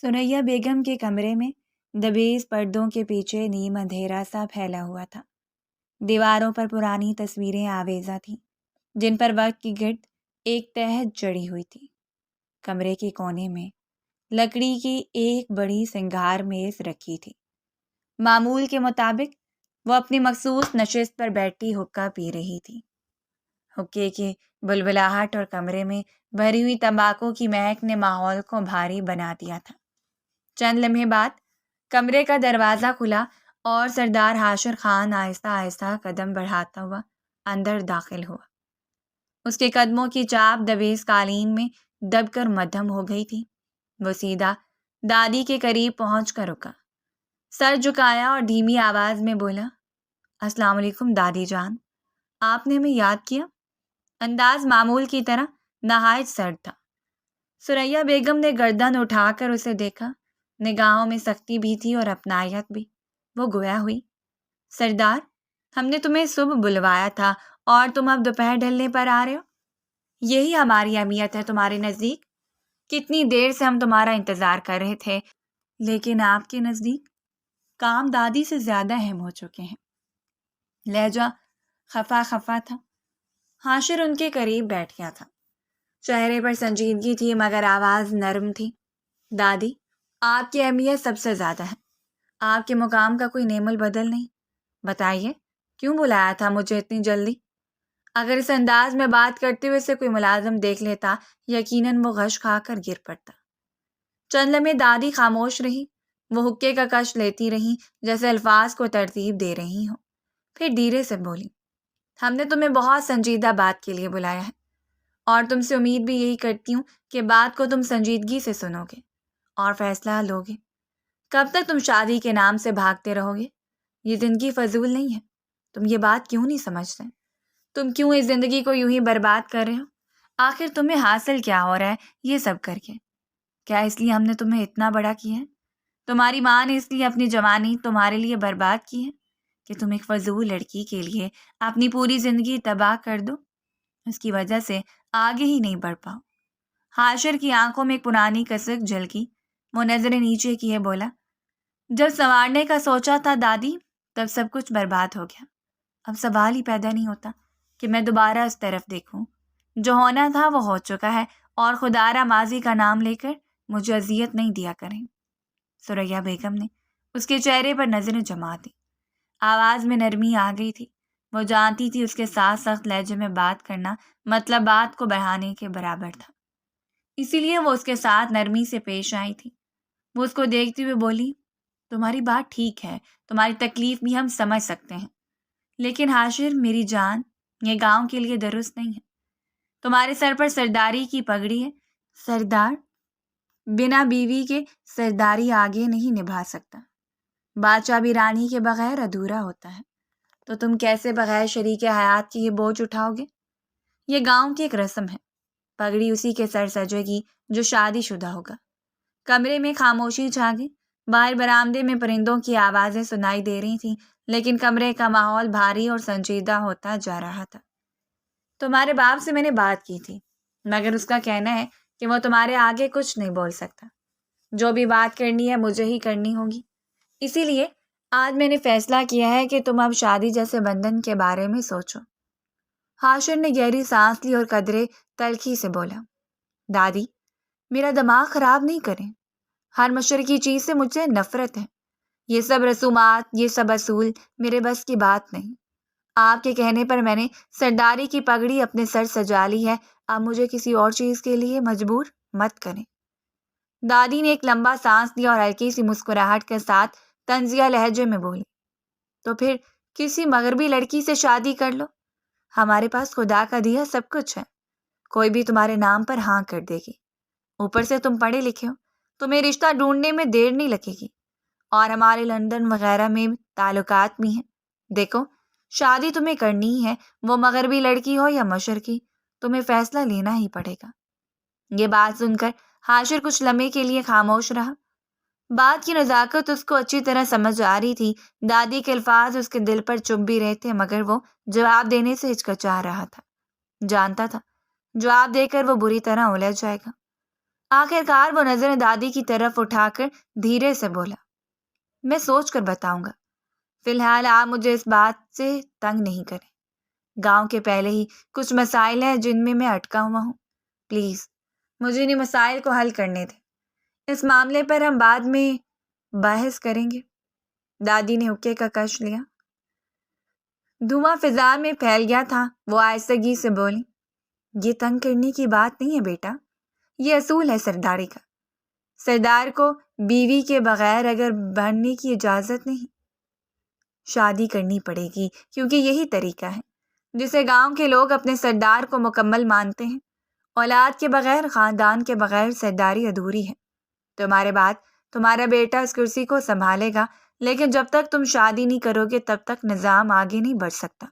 سنیا بیگم کے کمرے میں دبیز پردوں کے پیچھے نیم اندھیرا سا پھیلا ہوا تھا۔ دیواروں پر پرانی تصویریں آویزاں تھیں جن پر وقت کی گرد ایک تہہ جڑی ہوئی تھی۔ کمرے کے کونے میں لکڑی کی ایک بڑی سنگھار میز رکھی تھی۔ معمول کے مطابق وہ اپنی مخصوص نشست پر بیٹھی حقہ پی رہی تھی۔ حقے کی بلبلاہٹ اور کمرے میں بھری ہوئی تمباکو کی مہک نے ماحول کو بھاری بنا دیا تھا۔ چند لمحے بعد کمرے کا دروازہ کھلا اور سردار حاشر خان آہستہ آہستہ قدم بڑھاتا ہوا اندر داخل ہوا۔ اس کے قدموں کی چاپ دبیز قالین میں دب کر مدھم ہو گئی تھی۔ وہ سیدھا دادی کے قریب پہنچ کر رکا، سر جھکایا اور دھیمی آواز میں بولا، السلام علیکم دادی جان، آپ نے ہمیں یاد کیا؟ انداز معمول کی طرح نہایت سرد تھا۔ سریا بیگم نے گردن اٹھا کر اسے دیکھا، نگاہوں میں سختی بھی تھی اور اپنائیت بھی۔ وہ گویا ہوئی، سردار، ہم نے تمہیں صبح بلوایا تھا اور تم اب دوپہر ڈھلنے پر آ رہے ہو؟ یہی ہماری اہمیت ہے تمہارے نزدیک؟ کتنی دیر سے ہم تمہارا انتظار کر رہے تھے، لیکن آپ کے نزدیک کام دادی سے زیادہ اہم ہو چکے ہیں۔ لہجہ خفا خفا تھا۔ حاشر ان کے قریب بیٹھ گیا تھا۔ چہرے پر سنجیدگی تھی مگر آواز نرم تھی۔ دادی، آپ کی اہمیت سب سے زیادہ ہے۔ آپ کے مقام کا کوئی نعم البدل نہیں۔ بتائیے، کیوں بلایا تھا مجھے اتنی جلدی؟ اگر اس انداز میں بات کرتے ہوئے سے کوئی ملازم دیکھ لیتا، یقیناً وہ غش کھا کر گر پڑتا۔ چند لمحے دادی خاموش رہی۔ وہ حقے کا کش لیتی رہی جیسے الفاظ کو ترتیب دے رہی ہوں۔ پھر دھیرے سے بولی، ہم نے تمہیں بہت سنجیدہ بات کے لیے بلایا ہے اور تم سے امید بھی یہی کرتی ہوں کہ بات کو تم سنجیدگی سے سنو گے اور فیصلہ لو گے۔ کب تک تم شادی کے نام سے بھاگتے رہو گے؟ یہ زندگی فضول نہیں ہے۔ تم یہ بات کیوں نہیں سمجھتے؟ تم کیوں اس زندگی کو یوں ہی برباد کر رہے ہو؟ آخر تمہیں حاصل کیا ہو رہا ہے یہ سب کر کے؟ کیا اس لیے ہم نے تمہیں اتنا بڑا کیا ہے؟ تمہاری ماں نے اس لیے اپنی جوانی تمہارے لیے برباد کی ہے کہ تم ایک فضول لڑکی کے لیے اپنی پوری زندگی تباہ کر دو، اس کی وجہ سے آگے ہی نہیں بڑھ پاؤ۔ حاشر کی آنکھوں میں ایک پرانی کسک جھلکی۔ وہ نظریں نیچے کیے بولا، جب سنوارنے کا سوچا تھا دادی تب سب کچھ برباد ہو گیا۔ اب سوال ہی پیدا نہیں ہوتا کہ میں دوبارہ اس طرف دیکھوں۔ جو ہونا تھا وہ ہو چکا ہے اور خدارا ماضی کا نام لے کر مجھے اذیت نہیں دیا کریں۔ سریا بیگم نے اس کے چہرے پر نظریں جما دی۔ آواز میں نرمی آ گئی تھی۔ وہ جانتی تھی اس کے ساتھ سخت لہجے میں بات کرنا مطلب بات کو بڑھانے کے برابر تھا، اسی لیے وہ اس کے ساتھ نرمی سے پیش آئی تھی۔ وہ اس کو دیکھتے ہوئے بولی، تمہاری بات ٹھیک ہے، تمہاری تکلیف بھی ہم سمجھ سکتے ہیں، لیکن حاشر میری جان، یہ گاؤں کے لیے درست نہیں ہے۔ تمہارے سر پر سرداری کی پگڑی ہے۔ سردار بنا بیوی کے سرداری آگے نہیں نبھا سکتا۔ بادشاہ بھی رانی کے بغیر ادھورا ہوتا ہے۔ تو تم کیسے بغیر شریک حیات کے یہ بوجھ اٹھاؤ گے؟ یہ گاؤں کی ایک رسم ہے۔ پگڑی اسی کے سر سجے گی جو شادی شدہ ہوگا۔ کمرے میں خاموشی چھا گئی۔ باہر برآمدے میں پرندوں کی آوازیں سنائی دے رہی تھیں، لیکن کمرے کا ماحول بھاری اور سنجیدہ ہوتا جا رہا تھا۔ تمہارے باپ سے میں نے بات کی تھی مگر اس کا کہنا ہے کہ وہ تمہارے آگے کچھ نہیں بول سکتا۔ جو بھی بات کرنی ہے مجھے ہی کرنی ہوگی، اسی لیے آج میں نے فیصلہ کیا ہے کہ تم اب شادی جیسے بندھن کے بارے میں سوچو۔ حاشر نے گہری سانس لی اور قدرے تلخی سے بولا، دادی میرا دماغ خراب نہیں کریں۔ ہر مشرقی چیز سے مجھے نفرت ہے۔ یہ سب رسومات، یہ سب اصول میرے بس کی بات نہیں۔ آپ کے کہنے پر میں نے سرداری کی پگڑی اپنے سر سجا لی ہے، اب مجھے کسی اور چیز کے لیے مجبور مت کریں۔ دادی نے ایک لمبا سانس لیا اور ہلکی سی مسکراہٹ کے ساتھ طنزیہ لہجے میں بولی، تو پھر کسی مغربی لڑکی سے شادی کر لو۔ ہمارے پاس خدا کا دیا سب کچھ ہے، کوئی بھی تمہارے نام پر ہاں کر دے گی۔ اوپر سے تم پڑھے لکھے ہو، تمہیں رشتہ ڈھونڈنے میں دیر نہیں لگے گی، اور ہمارے لندن وغیرہ میں تعلقات بھی ہیں۔ دیکھو، شادی تمہیں کرنی ہی ہے، وہ مغربی لڑکی ہو یا مشرقی، تمہیں فیصلہ لینا ہی پڑے گا۔ یہ بات سن کر حاشر کچھ لمحے کے لیے خاموش رہا۔ بات کی نزاکت اس کو اچھی طرح سمجھ آ رہی تھی۔ دادی کے الفاظ اس کے دل پر چبھ بھی رہے تھے مگر وہ جواب دینے سے ہچکچا رہا تھا۔ جانتا تھا جواب دے کر وہ بری طرح الجھ جائے گا۔ آخر کار وہ نظریں دادی کی طرف اٹھا کر دھیرے سے بولا، میں سوچ کر بتاؤں گا، فی الحال آپ مجھے اس بات سے تنگ نہیں کریں۔ گاؤں کے پہلے ہی کچھ مسائل ہیں جن میں اٹکا ہوا ہوں، پلیز مجھے انہیں مسائل کو حل کرنے دیں، اس معاملے پر ہم بعد میں بحث کریں گے۔ دادی نے حقے کا کش لیا، دھواں فضا میں پھیل گیا تھا۔ وہ آہستگی سے بولی، یہ تنگ کرنے کی بات نہیں ہے بیٹا، یہ اصول ہے سرداری کا۔ سردار کو بیوی کے بغیر اگر بڑھنے کی اجازت نہیں، شادی کرنی پڑے گی، کیونکہ یہی طریقہ ہے جسے گاؤں کے لوگ اپنے سردار کو مکمل مانتے ہیں۔ اولاد کے بغیر، خاندان کے بغیر سرداری ادھوری ہے۔ تمہارے بعد تمہارا بیٹا اس کرسی کو سنبھالے گا، لیکن جب تک تم شادی نہیں کرو گے تب تک نظام آگے نہیں بڑھ سکتا۔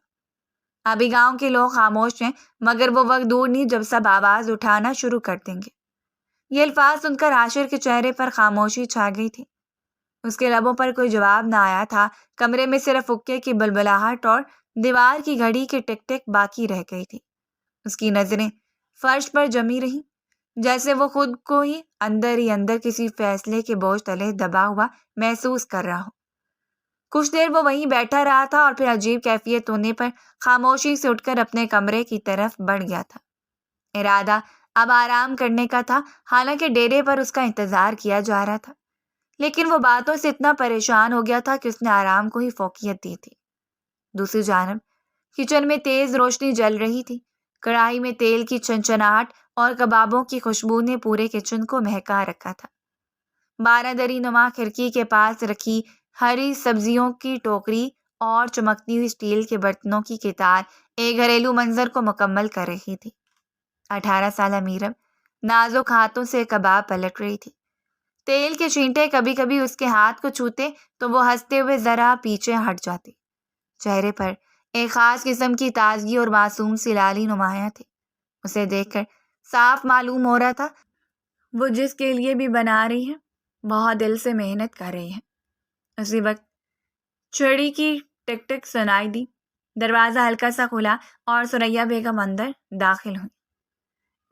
ابھی گاؤں کے لوگ خاموش ہیں، مگر وہ وقت دور نہیں جب سب آواز اٹھانا شروع کر دیں گے۔ یہ الفاظ سن کر عاشر کے چہرے پر خاموشی چھا گئی تھی۔ اس کے لبوں پر کوئی جواب نہ آیا تھا۔ کمرے میں صرف حقے کی بلبلاہٹ اور دیوار کی گھڑی کی ٹک ٹک باقی رہ گئی تھی۔ اس کی نظریں فرش پر جمی رہیں، جیسے وہ خود کو ہی اندر کسی فیصلے کے بوجھ تلے دبا ہوا محسوس کر رہا ہو۔ کچھ دیر وہ وہیں بیٹھا رہا تھا اور پھر عجیب کیفیت ہونے پر خاموشی سے اٹھ کر اپنے کمرے کی طرف بڑھ گیا تھا۔ ارادہ اب آرام کرنے کا تھا، حالانکہ ڈیرے پر اس کا انتظار کیا جا رہا تھا، لیکن وہ باتوں سے اتنا پریشان ہو گیا تھا کہ اس نے آرام کو ہی فوقیت دی تھی۔ دوسری جانب کچن میں تیز روشنی جل رہی تھی۔ کڑاہی میں تیل کی چنچناہٹ اور کبابوں کی خوشبو نے پورے کچن کو مہکا رکھا تھا۔ 12 دری نما کھڑکی کے پاس رکھی ہری سبزیوں کی ٹوکری اور چمکتی ہوئی اسٹیل کے برتنوں کی قطار ایک گھریلو منظر کو مکمل کر رہی تھی۔ 18 سالہ میرب نازک ہاتھوں سے کباب پلٹ رہی تھی۔ تیل کے چھینٹے کبھی کبھی اس کے ہاتھ کو چھوتے تو وہ ہنستے ہوئے ذرا پیچھے ہٹ جاتی۔ چہرے پر ایک خاص قسم کی تازگی اور معصوم سی لالی نمایاں تھی۔ اسے دیکھ کر صاف معلوم ہو رہا تھا وہ جس کے لیے بھی بنا رہی ہے بہت دل سے محنت کر رہی ہے۔ اسی وقت چھڑی کی ٹک ٹک سنائی دی۔ دروازہ ہلکا سا کھلا اور ثریا بیگم اندر داخل ہوئی۔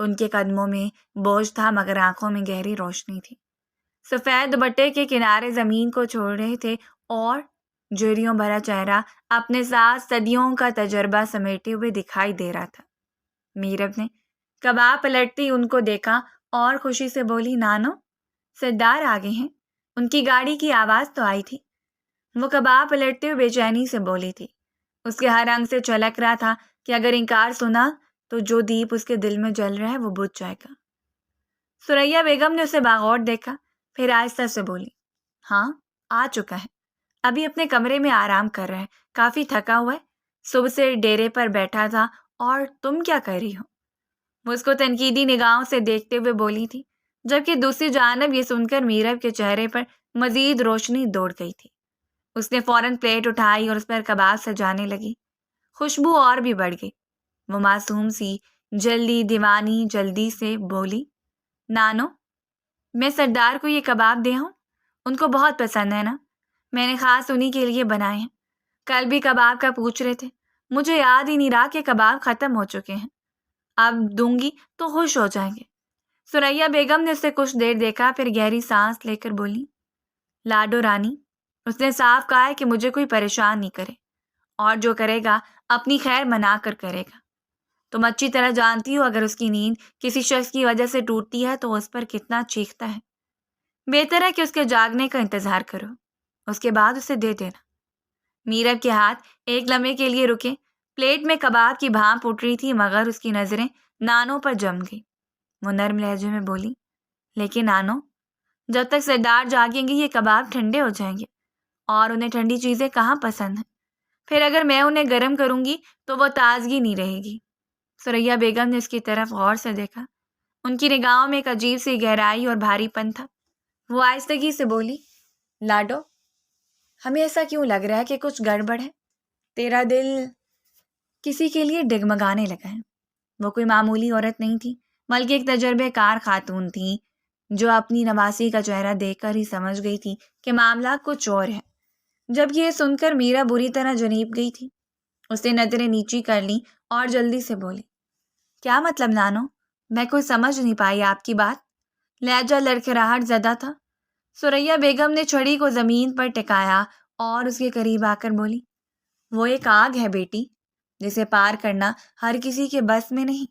ان کے قدموں میں بوجھ تھا مگر آنکھوں میں گہری روشنی تھی۔ سفید دوپٹے کے کنارے زمین کو چھوڑ رہے تھے اور جھریوں بھرا چہرہ اپنے ساتھ صدیوں کا تجربہ سمیٹے ہوئے دکھائی دے رہا تھا۔ میرب نے کباب پلٹتی ان کو دیکھا اور خوشی سے بولی، نانو سردار آگے ہیں۔ ان کی گاڑی کی آواز تو آئی تھی۔ وہ کباب پلٹتے ہوئے بے چینی سے بولی تھی۔ اس کے ہر رنگ سے چھلک رہا تھا کہ اگر انکار سنا تو جو دیپ اس کے دل میں جل رہا ہے وہ بجھ جائے گا۔ ثریا بیگم نے اسے باغور دیکھا، پھر آہستہ سے بولی، ہاں آ چکا ہے، ابھی اپنے کمرے میں آرام کر رہا ہے، کافی تھکا ہوا ہے، صبح سے ڈیرے پر بیٹھا تھا۔ اور تم کیا کر رہی ہو؟ وہ اس کو تنقیدی نگاہوں سے دیکھتے ہوئے بولی تھی، جبکہ دوسری جانب یہ سن کر میرب کے چہرے پر مزید روشنی دوڑ گئی تھی۔ اس نے فوراً پلیٹ اٹھائی اور اس پر کباب سجانے لگی۔ خوشبو اور بھی بڑھ گئی۔ وہ معصوم سی جلدی دیوانی جلدی سے بولی، نانو میں سردار کو یہ کباب دے ہوں، ان کو بہت پسند ہے نا، میں نے خاص انہی کے لیے بنائے ہیں۔ کل بھی کباب کا پوچھ رہے تھے، مجھے یاد ہی نہیں رہا کہ کباب ختم ہو چکے ہیں، اب دوں گی تو خوش ہو جائیں گے۔ ثریا بیگم نے اسے کچھ دیر دیکھا، پھر گہری سانس لے کر بولی، لاڈو رانی اس نے صاف کہا ہے کہ مجھے کوئی پریشان نہیں کرے، اور جو کرے گا اپنی خیر منا کر کرے گا۔ تم اچھی طرح جانتی ہو اگر اس کی نیند کسی شخص کی وجہ سے ٹوٹتی ہے تو اس پر کتنا چیختا ہے۔ بہتر ہے کہ اس کے جاگنے کا انتظار کرو، اس کے بعد اسے دے دینا۔ میرب کے ہاتھ ایک لمحے کے لیے رکے۔ پلیٹ میں کباب کی بھاپ اٹھ رہی تھی مگر اس کی نظریں نانو پر جم گئی۔ وہ نرم لہجے میں بولی، لیکن نانو جب تک سردار جاگیں گے یہ کباب ٹھنڈے ہو جائیں گے، اور انہیں ٹھنڈی چیزیں کہاں پسند ہیں، پھر اگر میں انہیں گرم کروں گی تو وہ تازگی نہیں رہے گی۔ ثریا بیگم نے اس کی طرف غور سے دیکھا۔ ان کی نگاہوں میں ایک عجیب سی گہرائی اور بھاری پن تھا۔ وہ آہستگی سے بولی، لاڈو ہمیں ایسا کیوں لگ رہا ہے کہ کچھ گڑبڑ ہے؟ تیرا دل کسی کے لیے ڈگمگانے لگا ہے۔ وہ کوئی معمولی عورت نہیں تھی بلکہ ایک تجربے کار خاتون تھی جو اپنی نواسی کا چہرہ دیکھ کر ہی سمجھ گئی تھی کہ معاملہ کچھ اور ہے۔ جب یہ سن کر میرا بری طرح جنیب گئی تھی۔ اس نے نظریں نیچی کر لیں اور جلدی سے بولی، کیا مطلب نانو؟ میں کوئی سمجھ نہیں پائی آپ کی بات۔ لہجہ لڑکھڑاہٹ زدہ تھا۔ ثریا بیگم نے چھڑی کو زمین پر ٹکایا اور اس کے قریب آ کر بولی، وہ ایک آگ ہے بیٹی، جسے پار کرنا ہر کسی کے بس میں نہیں۔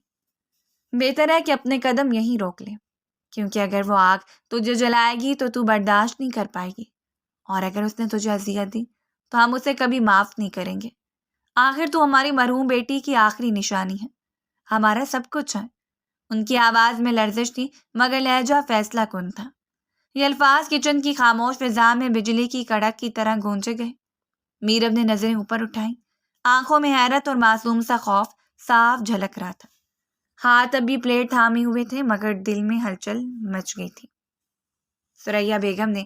بہتر ہے کہ اپنے قدم یہیں روک لے، کیونکہ اگر وہ آگ تجھے جلائے گی تو تو برداشت نہیں کر پائے گی، اور اگر اس نے تجھے اذیت دی تو ہم اسے کبھی معاف نہیں کریں گے۔ آخر تو ہماری مرحوم بیٹی کی آخری نشانی ہے، ہمارا سب کچھ ہے۔ ان کی آواز میں لرزش تھی مگر لہجہ فیصلہ کن تھا۔ یہ الفاظ کچن کی خاموش فضا میں بجلی کی کڑک کی طرح گونجے گئے۔ میرب نے نظریں اوپر اٹھائیں، آنکھوں میں حیرت اور معصوم سا خوف صاف جھلک رہا تھا۔ ہاتھ اب بھی پلیٹ تھامے ہوئے تھے مگر دل میں ہلچل مچ گئی تھی۔ ثریا بیگم نے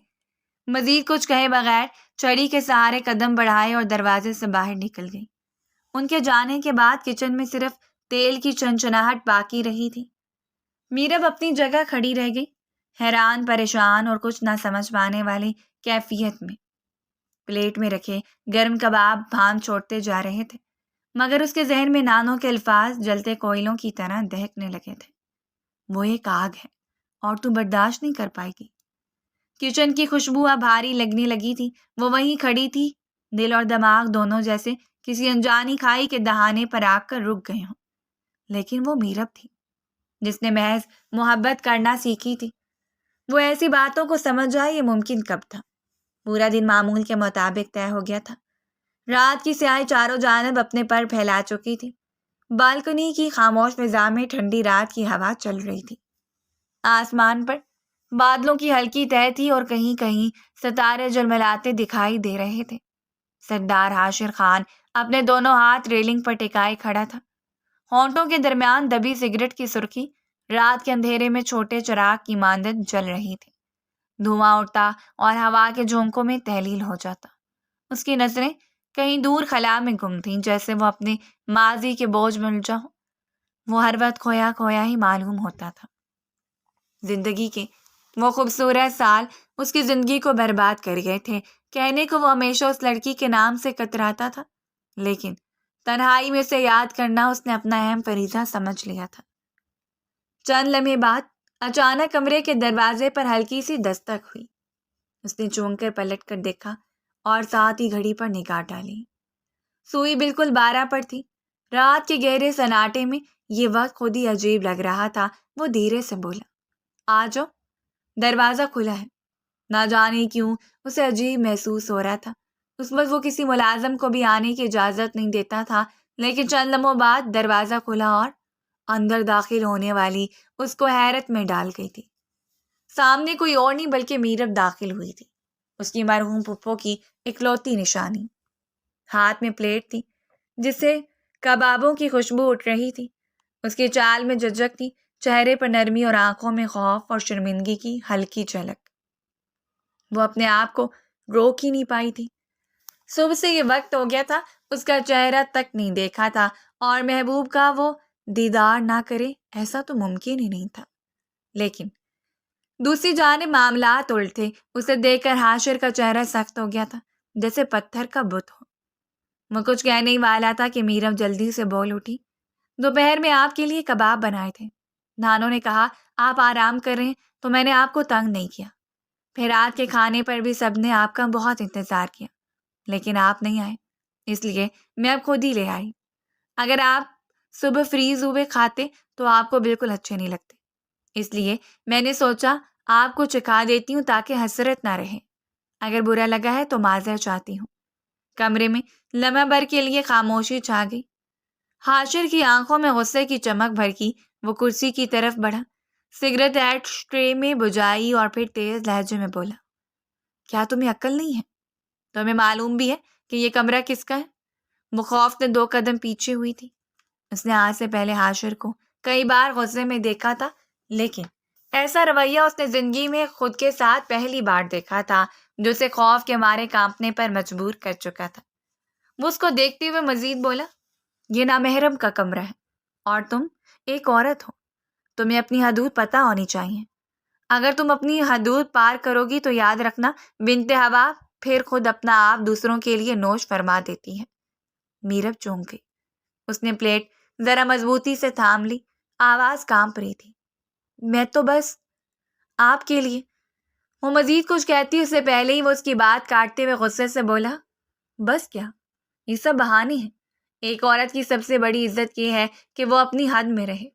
مزید کچھ کہے بغیر چھڑی کے سہارے قدم بڑھائے اور دروازے سے باہر نکل گئی۔ ان کے جانے کے بعد کچن میں صرف تیل کی چنچناہٹ باقی رہی تھی۔ میرب اپنی جگہ کھڑی رہ گئی، حیران، پریشان اور کچھ نہ سمجھ پانے والی کیفیت میں۔ پلیٹ میں رکھے گرم کباب بھان چھوڑتے جا رہے تھے مگر اس کے ذہن میں نانوں کے الفاظ جلتے کوئلوں کی طرح دہکنے لگے تھے۔ وہ ایک آگ ہے اور تو برداشت نہیں کر پائے گی۔ کچن کی خوشبو اب بھاری لگنے لگی تھی۔ وہ وہیں کھڑی تھی، دل اور دماغ دونوں جیسے کسی انجانی کھائی کے دہانے پر آ کر رک گئے ہوں۔ لیکن وہ میرب تھی جس نے محض محبت کرنا سیکھی تھی۔ وہ ایسی باتوں کو سمجھ جائے یہ ممکن کب تھا؟ پورا دن معمول کے مطابق طے ہو گیا تھا۔ رات کی سیاہی چاروں جانب اپنے پر پھیلا چکی تھی۔ بالکنی کی خاموش فضا میں ٹھنڈی رات کی ہوا چل رہی تھی۔ آسمان پر بادلوں کی ہلکی تہہ تھی اور کہیں کہیں ستارے جلملاتے دکھائی دے رہے تھے۔ سردار حاشر خان اپنے دونوں ہاتھ ریلنگ پر ٹکائے کھڑا تھا۔ ہونٹوں کے درمیان دبی سگریٹ کی سرخی رات کے اندھیرے میں چھوٹے چراغ کی مانند جل رہی تھی۔ دھواں اڑتا اور ہوا کے جھونکوں میں تحلیل ہو جاتا۔ اس کی نظریں کہیں دور خلا میں گم تھیں، جیسے وہ اپنے ماضی کے بوجھ میں الجھا ہو۔ وہ ہر وقت کھویا کھویا ہی معلوم ہوتا تھا۔ زندگی کے وہ خوبصورت سال اس کی زندگی کو برباد کر گئے تھے۔ کہنے کو وہ ہمیشہ اس لڑکی کے نام سے کتراتا تھا، لیکن تنہائی میں اسے یاد کرنا اس نے اپنا اہم فریضہ سمجھ لیا تھا۔ چند لمحے بعد اچانک کمرے کے دروازے پر ہلکی سی دستک ہوئی۔ اس نے چونک کر پلٹ کر دیکھا اور ساتھ ہی گھڑی پر نگاہ ڈالی۔ سوئی بالکل 12 پر تھی۔ رات کے گہرے سناٹے میں یہ وقت خود ہی عجیب لگ رہا تھا۔ وہ دھیرے سے بولا، آ جاؤ۔ دروازہ کھلا ہے۔ نہ جانے کیوں اسے عجیب محسوس ہو رہا تھا۔ اس وقت وہ کسی ملازم کو بھی آنے کی اجازت نہیں دیتا تھا، لیکن چند لمحوں بعد دروازہ کھلا اور اندر داخل ہونے والی اس کو حیرت میں ڈال گئی تھی۔ سامنے کوئی اور نہیں بلکہ میرب داخل ہوئی تھی، اس کی مرحوم پھپھو کی اکلوتی نشانی۔ ہاتھ میں پلیٹ تھی جس سے کبابوں کی خوشبو اٹھ رہی تھی۔ اس کی چال میں جھجک تھی، چہرے پر نرمی اور آنکھوں میں خوف اور شرمندگی کی ہلکی جھلک۔ وہ اپنے آپ کو روک ہی نہیں پائی تھی۔ صبح سے یہ وقت ہو گیا تھا، اس کا چہرہ تک نہیں دیکھا تھا، اور محبوب کا وہ دیدار نہ کرے ایسا تو ممکن ہی نہیں تھا۔ لیکن دوسری جانب معاملات الٹ تھے۔ اسے دیکھ کر حاشر کا چہرہ سخت ہو گیا تھا، جیسے پتھر کا بت ہو۔ وہ کچھ کہنے ہی والا تھا کہ میرب جلدی سے بول اٹھی، دوپہر میں آپ کے لیے کباب بنائے تھے۔ نانوں نے کہا آپ آرام کر رہے ہیں تو میں نے آپ کو تنگ نہیں کیا۔ پھر رات کے کھانے پر بھی سب نے آپ کا بہت انتظار کیا، لیکن آپ نہیں آئے، اس لیے میں اب خود ہی لے آئی۔ اگر آپ صبح فریز ہوئے کھاتے تو آپ کو بالکل اچھے نہیں لگتے، اس لیے میں نے سوچا آپ کو چکھا دیتی ہوں تاکہ حسرت نہ رہے۔ اگر برا لگا ہے تو معذرت چاہتی ہوں۔ کمرے میں لمحہ بھر کے لیے خاموشی چھا گئی۔ حاشر کی آنکھوں میں غصے کی چمک بھڑکی۔ وہ کرسی کی طرف بڑھا، سگریٹ ایش ٹرے میں بجھائی اور پھر تیز لہجے میں بولا، کیا تمہیں عقل نہیں ہے؟ تمہیں معلوم بھی ہے کہ یہ کمرہ کس کا ہے؟ وہ خوف سے 2 قدم پیچھے ہوئی تھی۔ اس نے آج سے پہلے حاشر کو کئی بار غصے میں دیکھا تھا، لیکن ایسا رویہ اس نے زندگی میں خود کے ساتھ پہلی بار دیکھا تھا جو اسے خوف کے مارے کانپنے پر مجبور کر چکا تھا۔ وہ اس کو دیکھتے ہوئے مزید بولا، یہ نامحرم کا کمرہ ہے اور تم ایک عورت ہو، تمہیں اپنی حدود پتہ ہونی چاہیے۔ اگر تم اپنی حدود پار کرو گی تو یاد رکھنا بنت ہوا پھر خود اپنا آپ دوسروں کے لیے نوش فرما دیتی ہے۔ میرب چونک گئی۔ اس نے پلیٹ ذرا مضبوطی سے تھام لی، آواز کانپ رہی تھی، میں تو بس آپ کے لیے۔ وہ مزید کچھ کہتی اس سے پہلے ہی وہ اس کی بات کاٹتے ہوئے غصے سے بولا، بس کیا، یہ سب بہانے ہیں۔ ایک عورت کی سب سے بڑی عزت یہ ہے کہ وہ اپنی حد میں رہے۔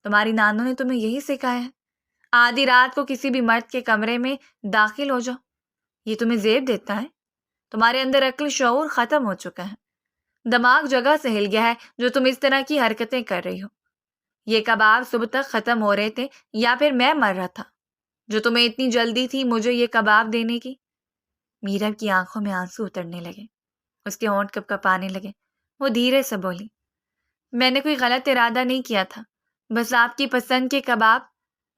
تمہاری نانوں نے تمہیں یہی سکھایا ہے؟ آدھی رات کو کسی بھی مرد کے کمرے میں داخل ہو جاؤ، یہ تمہیں زیب دیتا ہے؟ تمہارے اندر عقل شعور ختم ہو چکا ہے، دماغ جگہ سے ہل گیا ہے جو تم اس طرح کی حرکتیں کر رہی ہو۔ یہ کباب صبح تک ختم ہو رہے تھے یا پھر میں مر رہا تھا جو تمہیں اتنی جلدی تھی مجھے یہ کباب دینے کی؟ میرب کی آنکھوں میں آنسو اترنے لگے، اس کے ہونٹ کپ کپانے لگے۔ وہ دھیرے سے بولی، میں نے کوئی غلط ارادہ نہیں کیا تھا، بس آپ کی پسند کے کباب۔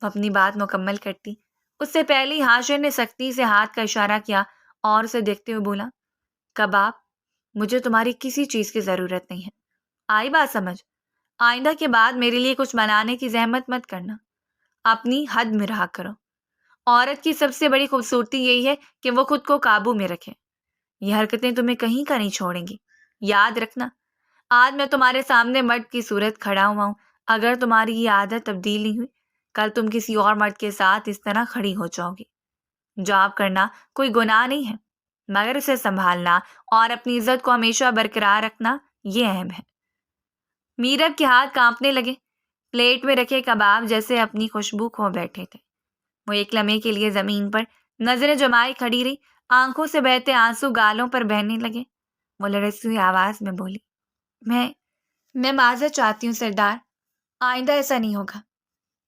وہ اپنی بات مکمل کرتی اس سے پہلے ہی حاشر نے سختی سے ہاتھ کا اشارہ کیا اور اسے دیکھتے ہوئے بولا، کباب، مجھے تمہاری کسی چیز کی ضرورت نہیں ہے۔ آئی بات سمجھ؟ آئندہ کے بعد میرے لیے کچھ بنانے کی زحمت مت کرنا، اپنی حد میں رہا کرو۔ عورت کی سب سے بڑی خوبصورتی یہی ہے کہ وہ خود کو قابو میں رکھے۔ یہ حرکتیں تمہیں کہیں کا نہیں چھوڑیں گی۔ یاد رکھنا، آج میں تمہارے سامنے مرد کی صورت کھڑا ہوا ہوں، اگر تمہاری یہ عادت تبدیل نہیں ہوئی، کل تم کسی اور مرد کے ساتھ اس طرح کھڑی ہو جاؤ گی۔ جاب کرنا کوئی گناہ نہیں ہے، مگر اسے سنبھالنا اور اپنی عزت کو ہمیشہ برقرار رکھنا یہ اہم ہے۔ میرب کے ہاتھ کانپنے لگے، پلیٹ میں رکھے کباب جیسے اپنی خوشبو کھو بیٹھے تھے۔ وہ ایک لمحے کے لیے زمین پر نظریں جمائے کھڑی رہی، آنکھوں سے بہتے آنسو گالوں پر بہنے لگے۔ وہ لڑکتی ہوئی آواز میں بولی، میں معذرت چاہتی ہوں سردار، آئندہ ایسا نہیں ہوگا۔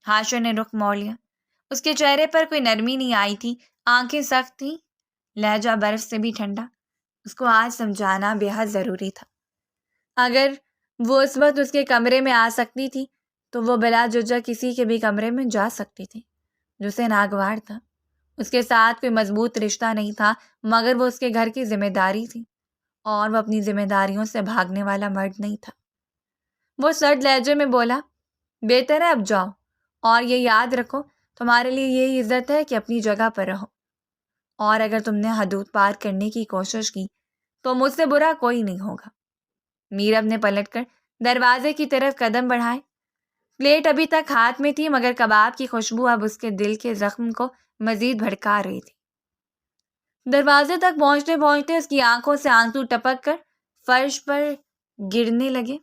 حاشر نے رخ موڑ لیا، اس کے چہرے پر کوئی نرمی نہیں آئی تھی، آنکھیں سخت تھیں، لہجہ برف سے بھی ٹھنڈا۔ اس کو آج سمجھانا بے حد ضروری تھا۔ اگر وہ اس وقت اس کے کمرے میں آ سکتی تھی تو وہ بلا ججا کسی کے بھی کمرے میں جا سکتی تھی جو اسے ناگوار تھا۔ اس کے ساتھ کوئی مضبوط رشتہ نہیں تھا، مگر وہ اس کے گھر کی ذمہ داری تھی اور وہ اپنی ذمہ داریوں سے بھاگنے والا مرد نہیں تھا۔ وہ سرد لہجے میں بولا، بہتر ہے اب جاؤ، اور یہ یاد رکھو تمہارے لیے یہی عزت ہے کہ اپنی جگہ پر رہو، اور اگر تم نے حدود پار کرنے کی کوشش کی تو مجھ سے برا کوئی نہیں ہوگا۔ میرب نے پلٹ کر دروازے کی طرف قدم بڑھائے۔ پلیٹ ابھی تک ہاتھ میں تھی، مگر کباب کی خوشبو اب اس کے دل کے زخم کو مزید بھڑکا رہی تھی۔ دروازے تک پہنچتے پہنچتے اس کی آنکھوں سے آنسو ٹپک کر فرش پر گرنے لگے۔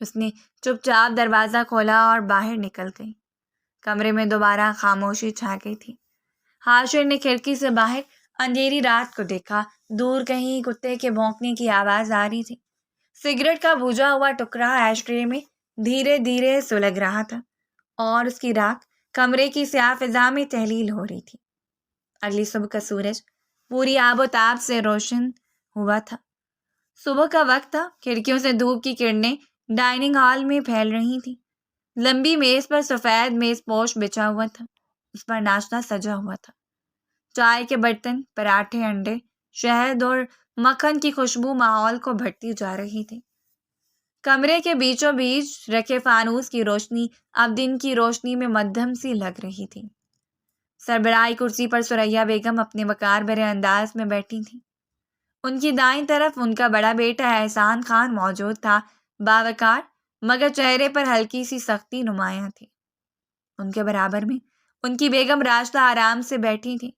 اس نے چپ چاپ دروازہ کھولا اور باہر نکل گئی۔ کمرے میں دوبارہ خاموشی چھا گئی تھی۔ حاشر نے کھڑکی سے باہر اندھیری رات کو دیکھا، دور کہیں کتے کے بھونکنے کی آواز آ رہی تھی۔ سگریٹ کا بھجا ہوا ٹکڑا ایش ٹرے میں دھیرے دھیرے سلگ رہا تھا اور اس کی راکھ کمرے کی سیاہ فضا میں تحلیل ہو رہی تھی۔ اگلی صبح کا سورج پوری آب و تاب سے روشن ہوا تھا۔ صبح کا وقت تھا، کھڑکیوں سے دھوپ کی کرنیں ڈائننگ ہال میں پھیل رہی تھیں۔ لمبی میز پر سفید میز پوش بچھا ہوا تھا، اس پر ناشتہ سجا ہوا تھا۔ چائے کے برتن، پراٹھے، انڈے، شہد اور مکھن کی خوشبو ماحول کو بھرتی جا رہی تھی۔ کمرے کے بیچوں بیچ رکھے فانوس کی روشنی اب دن کی روشنی میں مدھم سی لگ رہی تھی۔ سربراہی کرسی پر ثریا بیگم اپنے وقار بھرے انداز میں بیٹھی تھی۔ ان کی دائیں طرف ان کا بڑا بیٹا احسان خان موجود تھا، باوقار مگر چہرے پر ہلکی سی سختی نمایاں تھی۔ ان کے برابر میں ان کی بیگم راستہ آرام سے بیٹھی تھی،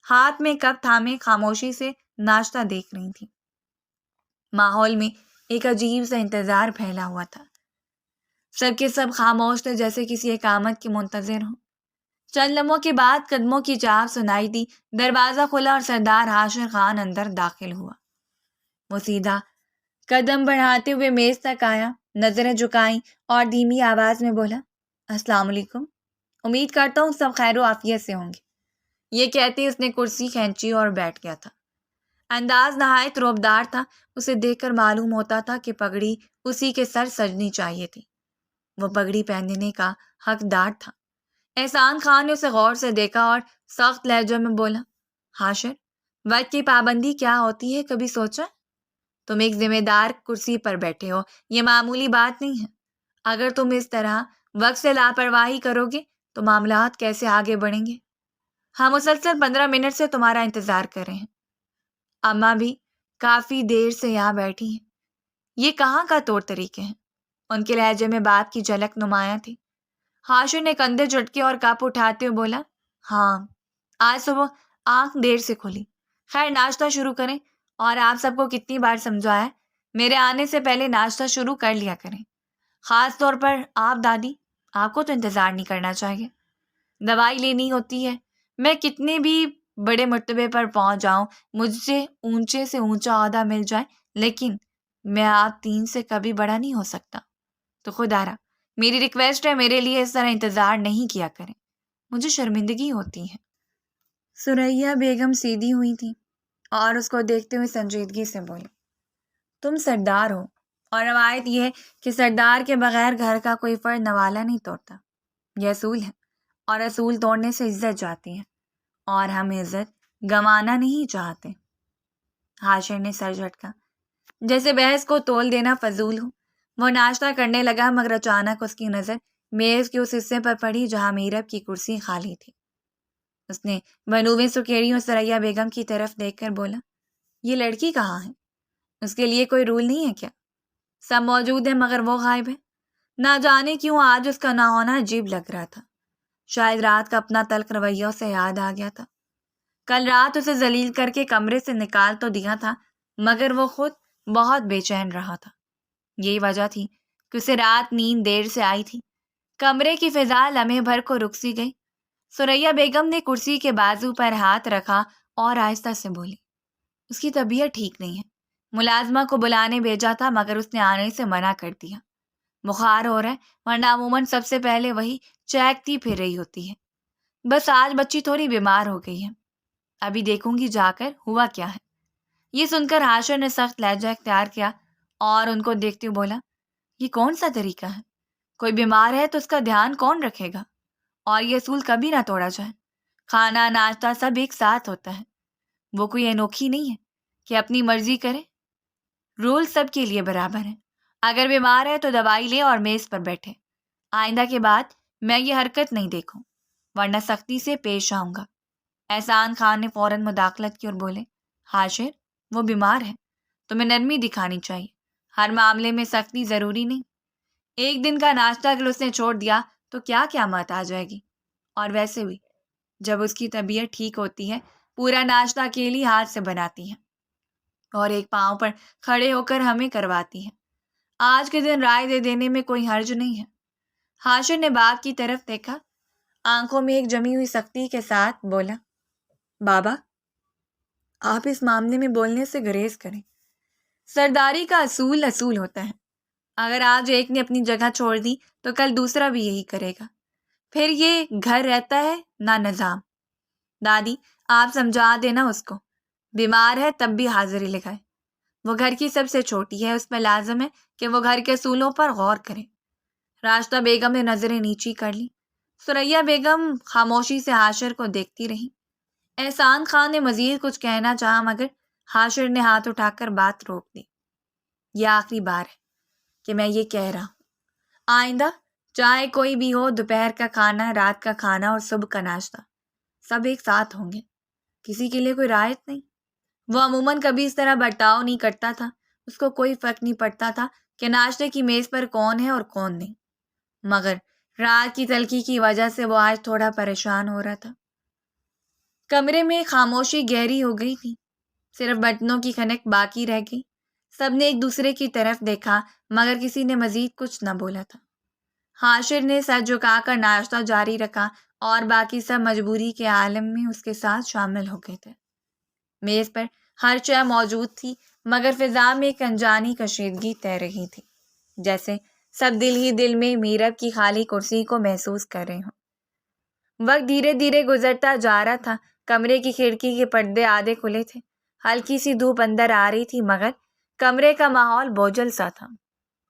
ہاتھ میں کپ تھامے خاموشی سے ناشتہ دیکھ رہی تھی۔ ماحول میں ایک عجیب سا انتظار پھیلا ہوا تھا، سب کے سب خاموش تھے جیسے کسی اقامت کے منتظر ہوں۔ چند لمحوں کے بعد قدموں کی چاپ سنائی دی، دروازہ کھلا اور سردار حاشر خان اندر داخل ہوا۔ وہ سیدھا قدم بڑھاتے ہوئے میز تک آیا، نظریں جھکائیں اور دھیمی آواز میں بولا، السلام علیکم، امید کرتا ہوں سب خیر و عافیت سے ہوں گے۔ یہ کہتے اس نے کرسی کھینچی اور بیٹھ گیا تھا۔ انداز نہایت رعبدار تھا، اسے دیکھ کر معلوم ہوتا تھا کہ پگڑی اسی کے سر سجنی چاہیے تھی، وہ پگڑی پہننے کا حقدار تھا۔ احسان خان نے اسے غور سے دیکھا اور سخت لہجے میں بولا، حاشر، وقت کی پابندی کیا ہوتی ہے کبھی سوچا؟ تم ایک ذمہ دار کرسی پر بیٹھے ہو، یہ معمولی بات نہیں ہے۔ اگر تم اس طرح وقت سے لاپرواہی کرو گے تو معاملات کیسے آگے بڑھیں گے؟ ہم مسلسل 15 منٹ سے تمہارا انتظار کر رہے ہیں، اماں بھی کافی دیر سے یہاں بیٹھی ہیں، یہ کہاں کا طور طریقے ہیں؟ ان کے لہجے میں بات کی جھلک نمایاں تھی۔ حاشر نے کندھے جھٹکے اور کپ اٹھاتے ہوئے بولا، ہاں، آج صبح آنکھ دیر سے کھلی۔ خیر ناشتہ شروع کریں، اور آپ سب کو کتنی بار سمجھایا ہے میرے آنے سے پہلے ناشتہ شروع کر لیا کریں، خاص طور پر آپ دادی، آپ کو تو انتظار نہیں کرنا چاہیے۔ دوائی لینی ہوتی ہے، میں کتنے بھی بڑے مرتبے پر پہنچ جاؤں، مجھ سے اونچے سے اونچا عہدہ مل جائے، لیکن میں آپ 3 سے کبھی بڑا نہیں ہو سکتا۔ تو خدا را میری ریکویسٹ ہے، میرے لیے اس طرح انتظار نہیں کیا کریں، مجھے شرمندگی ہوتی ہے۔ ثریا بیگم سیدھی ہوئی تھی اور اس کو دیکھتے ہوئے سنجیدگی سے بولی، تم سردار ہو، اور روایت یہ ہے کہ سردار کے بغیر گھر کا کوئی فرد نوالا نہیں توڑتا، یہ اصول ہے، اور اصول توڑنے سے عزت جاتی ہے، اور ہم عزت گنوانا نہیں چاہتے۔ حاشر نے سر جھٹکا، جیسے بحث کو تول دینا فضول ہو۔ وہ ناشتہ کرنے لگا، مگر اچانک اس کی نظر میز کے اس حصے پر پڑی جہاں میرب کی کرسی خالی تھی۔ اس نے بنویں سکیڑیوں ثریا بیگم کی طرف دیکھ کر بولا، یہ لڑکی کہاں ہے؟ اس کے لیے کوئی رول نہیں ہے کیا؟ سب موجود ہیں مگر وہ غائب ہے۔ نہ جانے کیوں آج اس کا نہ ہونا عجیب لگ رہا تھا، شاید رات کا اپنا تلخ رویہ اسے یاد آ گیا تھا۔ کل رات اسے ذلیل کر کے کمرے سے نکال تو دیا تھا، مگر وہ خود بہت بے چین رہا تھا۔ یہی وجہ تھی کہ اسے رات نیند دیر سے آئی تھی۔ کمرے کی فضا لمحے بھر کو رک سی گئی۔ ثریا بیگم نے کرسی کے بازو پر ہاتھ رکھا اور آہستہ سے بولی، اس کی طبیعت ٹھیک نہیں ہے، ملازمہ کو بلانے بھیجا تھا مگر اس نے آنے سے منع کر دیا۔ بخار ہو رہا ہے، ورنہ عموماً سب سے پہلے وہی چیکتی پھر رہی ہوتی ہے۔ بس آج بچی تھوڑی بیمار ہو گئی ہے، ابھی دیکھوں گی جا کر ہوا کیا ہے۔ یہ سن کر حاشر نے سخت لہجہ اختیار کیا اور ان کو دیکھتے ہوئے بولا، یہ کون سا طریقہ ہے؟ کوئی بیمار ہے تو اس کا دھیان کون رکھے گا؟ اور یہ اصول کبھی نہ توڑا جائے، کھانا ناشتہ سب ایک ساتھ ہوتا ہے۔ وہ کوئی انوکھی نہیں ہے کہ اپنی مرضی کرے، رول سب کے لیے برابر ہیں۔ اگر بیمار ہے تو دوائی لے اور میز پر بیٹھے۔ آئندہ کے بعد میں یہ حرکت نہیں دیکھوں، ورنہ سختی سے پیش آؤں گا۔ احسان خان نے فوراً مداخلت کی اور بولے، حاشر وہ بیمار ہے، تمہیں نرمی دکھانی چاہیے، ہر معاملے میں سختی ضروری نہیں۔ ایک دن کا ناشتہ اگر اس نے چھوڑ دیا تو کیا قیامت آ جائے گی؟ اور ویسے بھی جب اس کی طبیعت ٹھیک ہوتی ہے پورا ناشتہ اکیلی ہاتھ سے بناتی ہے اور ایک پاؤں پر کھڑے ہو کر ہمیں کرواتی ہے۔ آج کے دن رائے دے دینے میں کوئی حرج نہیں ہے۔ حاشر نے باپ کی طرف دیکھا، آنکھوں میں ایک جمی ہوئی سختی کے ساتھ بولا، بابا آپ اس معاملے میں بولنے سے گریز کریں، سرداری کا اصول اصول ہوتا ہے، اگر آج ایک نے اپنی جگہ چھوڑ دی تو کل دوسرا بھی یہی کرے گا، پھر یہ گھر رہتا ہے نہ نظام۔ دادی آپ سمجھا دینا اس کو، بیمار ہے تب بھی حاضری لگائے، وہ گھر کی سب سے چھوٹی ہے، اس پہ لازم ہے کہ وہ گھر کے اصولوں پر غور کرے۔ راشدہ بیگم نے نظریں نیچی کر لی، ثریا بیگم خاموشی سے حاشر کو دیکھتی رہی۔ احسان خان نے مزید کچھ کہنا چاہا مگر حاشر نے ہاتھ اٹھا کر بات روک دی۔ یہ آخری بار ہے کہ میں یہ کہہ رہا ہوں، آئندہ چاہے کوئی بھی ہو، دوپہر کا کھانا، رات کا کھانا اور صبح کا ناشتہ سب ایک ساتھ ہوں گے، کسی کے لیے کوئی رعایت نہیں۔ وہ عموماً کبھی اس طرح برتاؤ نہیں کرتا تھا، اس کو کوئی فرق نہیں پڑتا تھا کہ ناشتے کی میز پر کون ہے اور کون نہیں، مگر رات کی تلخی کی وجہ سے وہ آج تھوڑا پریشان ہو رہا تھا۔ کمرے میں خاموشی گہری ہو گئی تھی، صرف برتنوں کی کھنک باقی رہ گئی۔ سب نے ایک دوسرے کی طرف دیکھا مگر کسی نے مزید کچھ نہ بولا تھا۔ حاشر نے سر جھکا کر ناشتہ جاری رکھا اور باقی سب مجبوری کے عالم میں اس کے ساتھ شامل ہو گئے تھے۔ میز پر ہر شے موجود تھی مگر فضا میں ایک انجانی کشیدگی تیر رہی تھی، جیسے سب دل ہی دل میں میرب کی خالی کرسی کو محسوس کر رہے ہوں۔ وقت دھیرے دھیرے گزرتا جا رہا تھا، کمرے کی کھڑکی کے پردے آدھے کھلے تھے، ہلکی سی دھوپ اندر آ رہی تھی مگر کمرے کا ماحول بوجھل سا تھا۔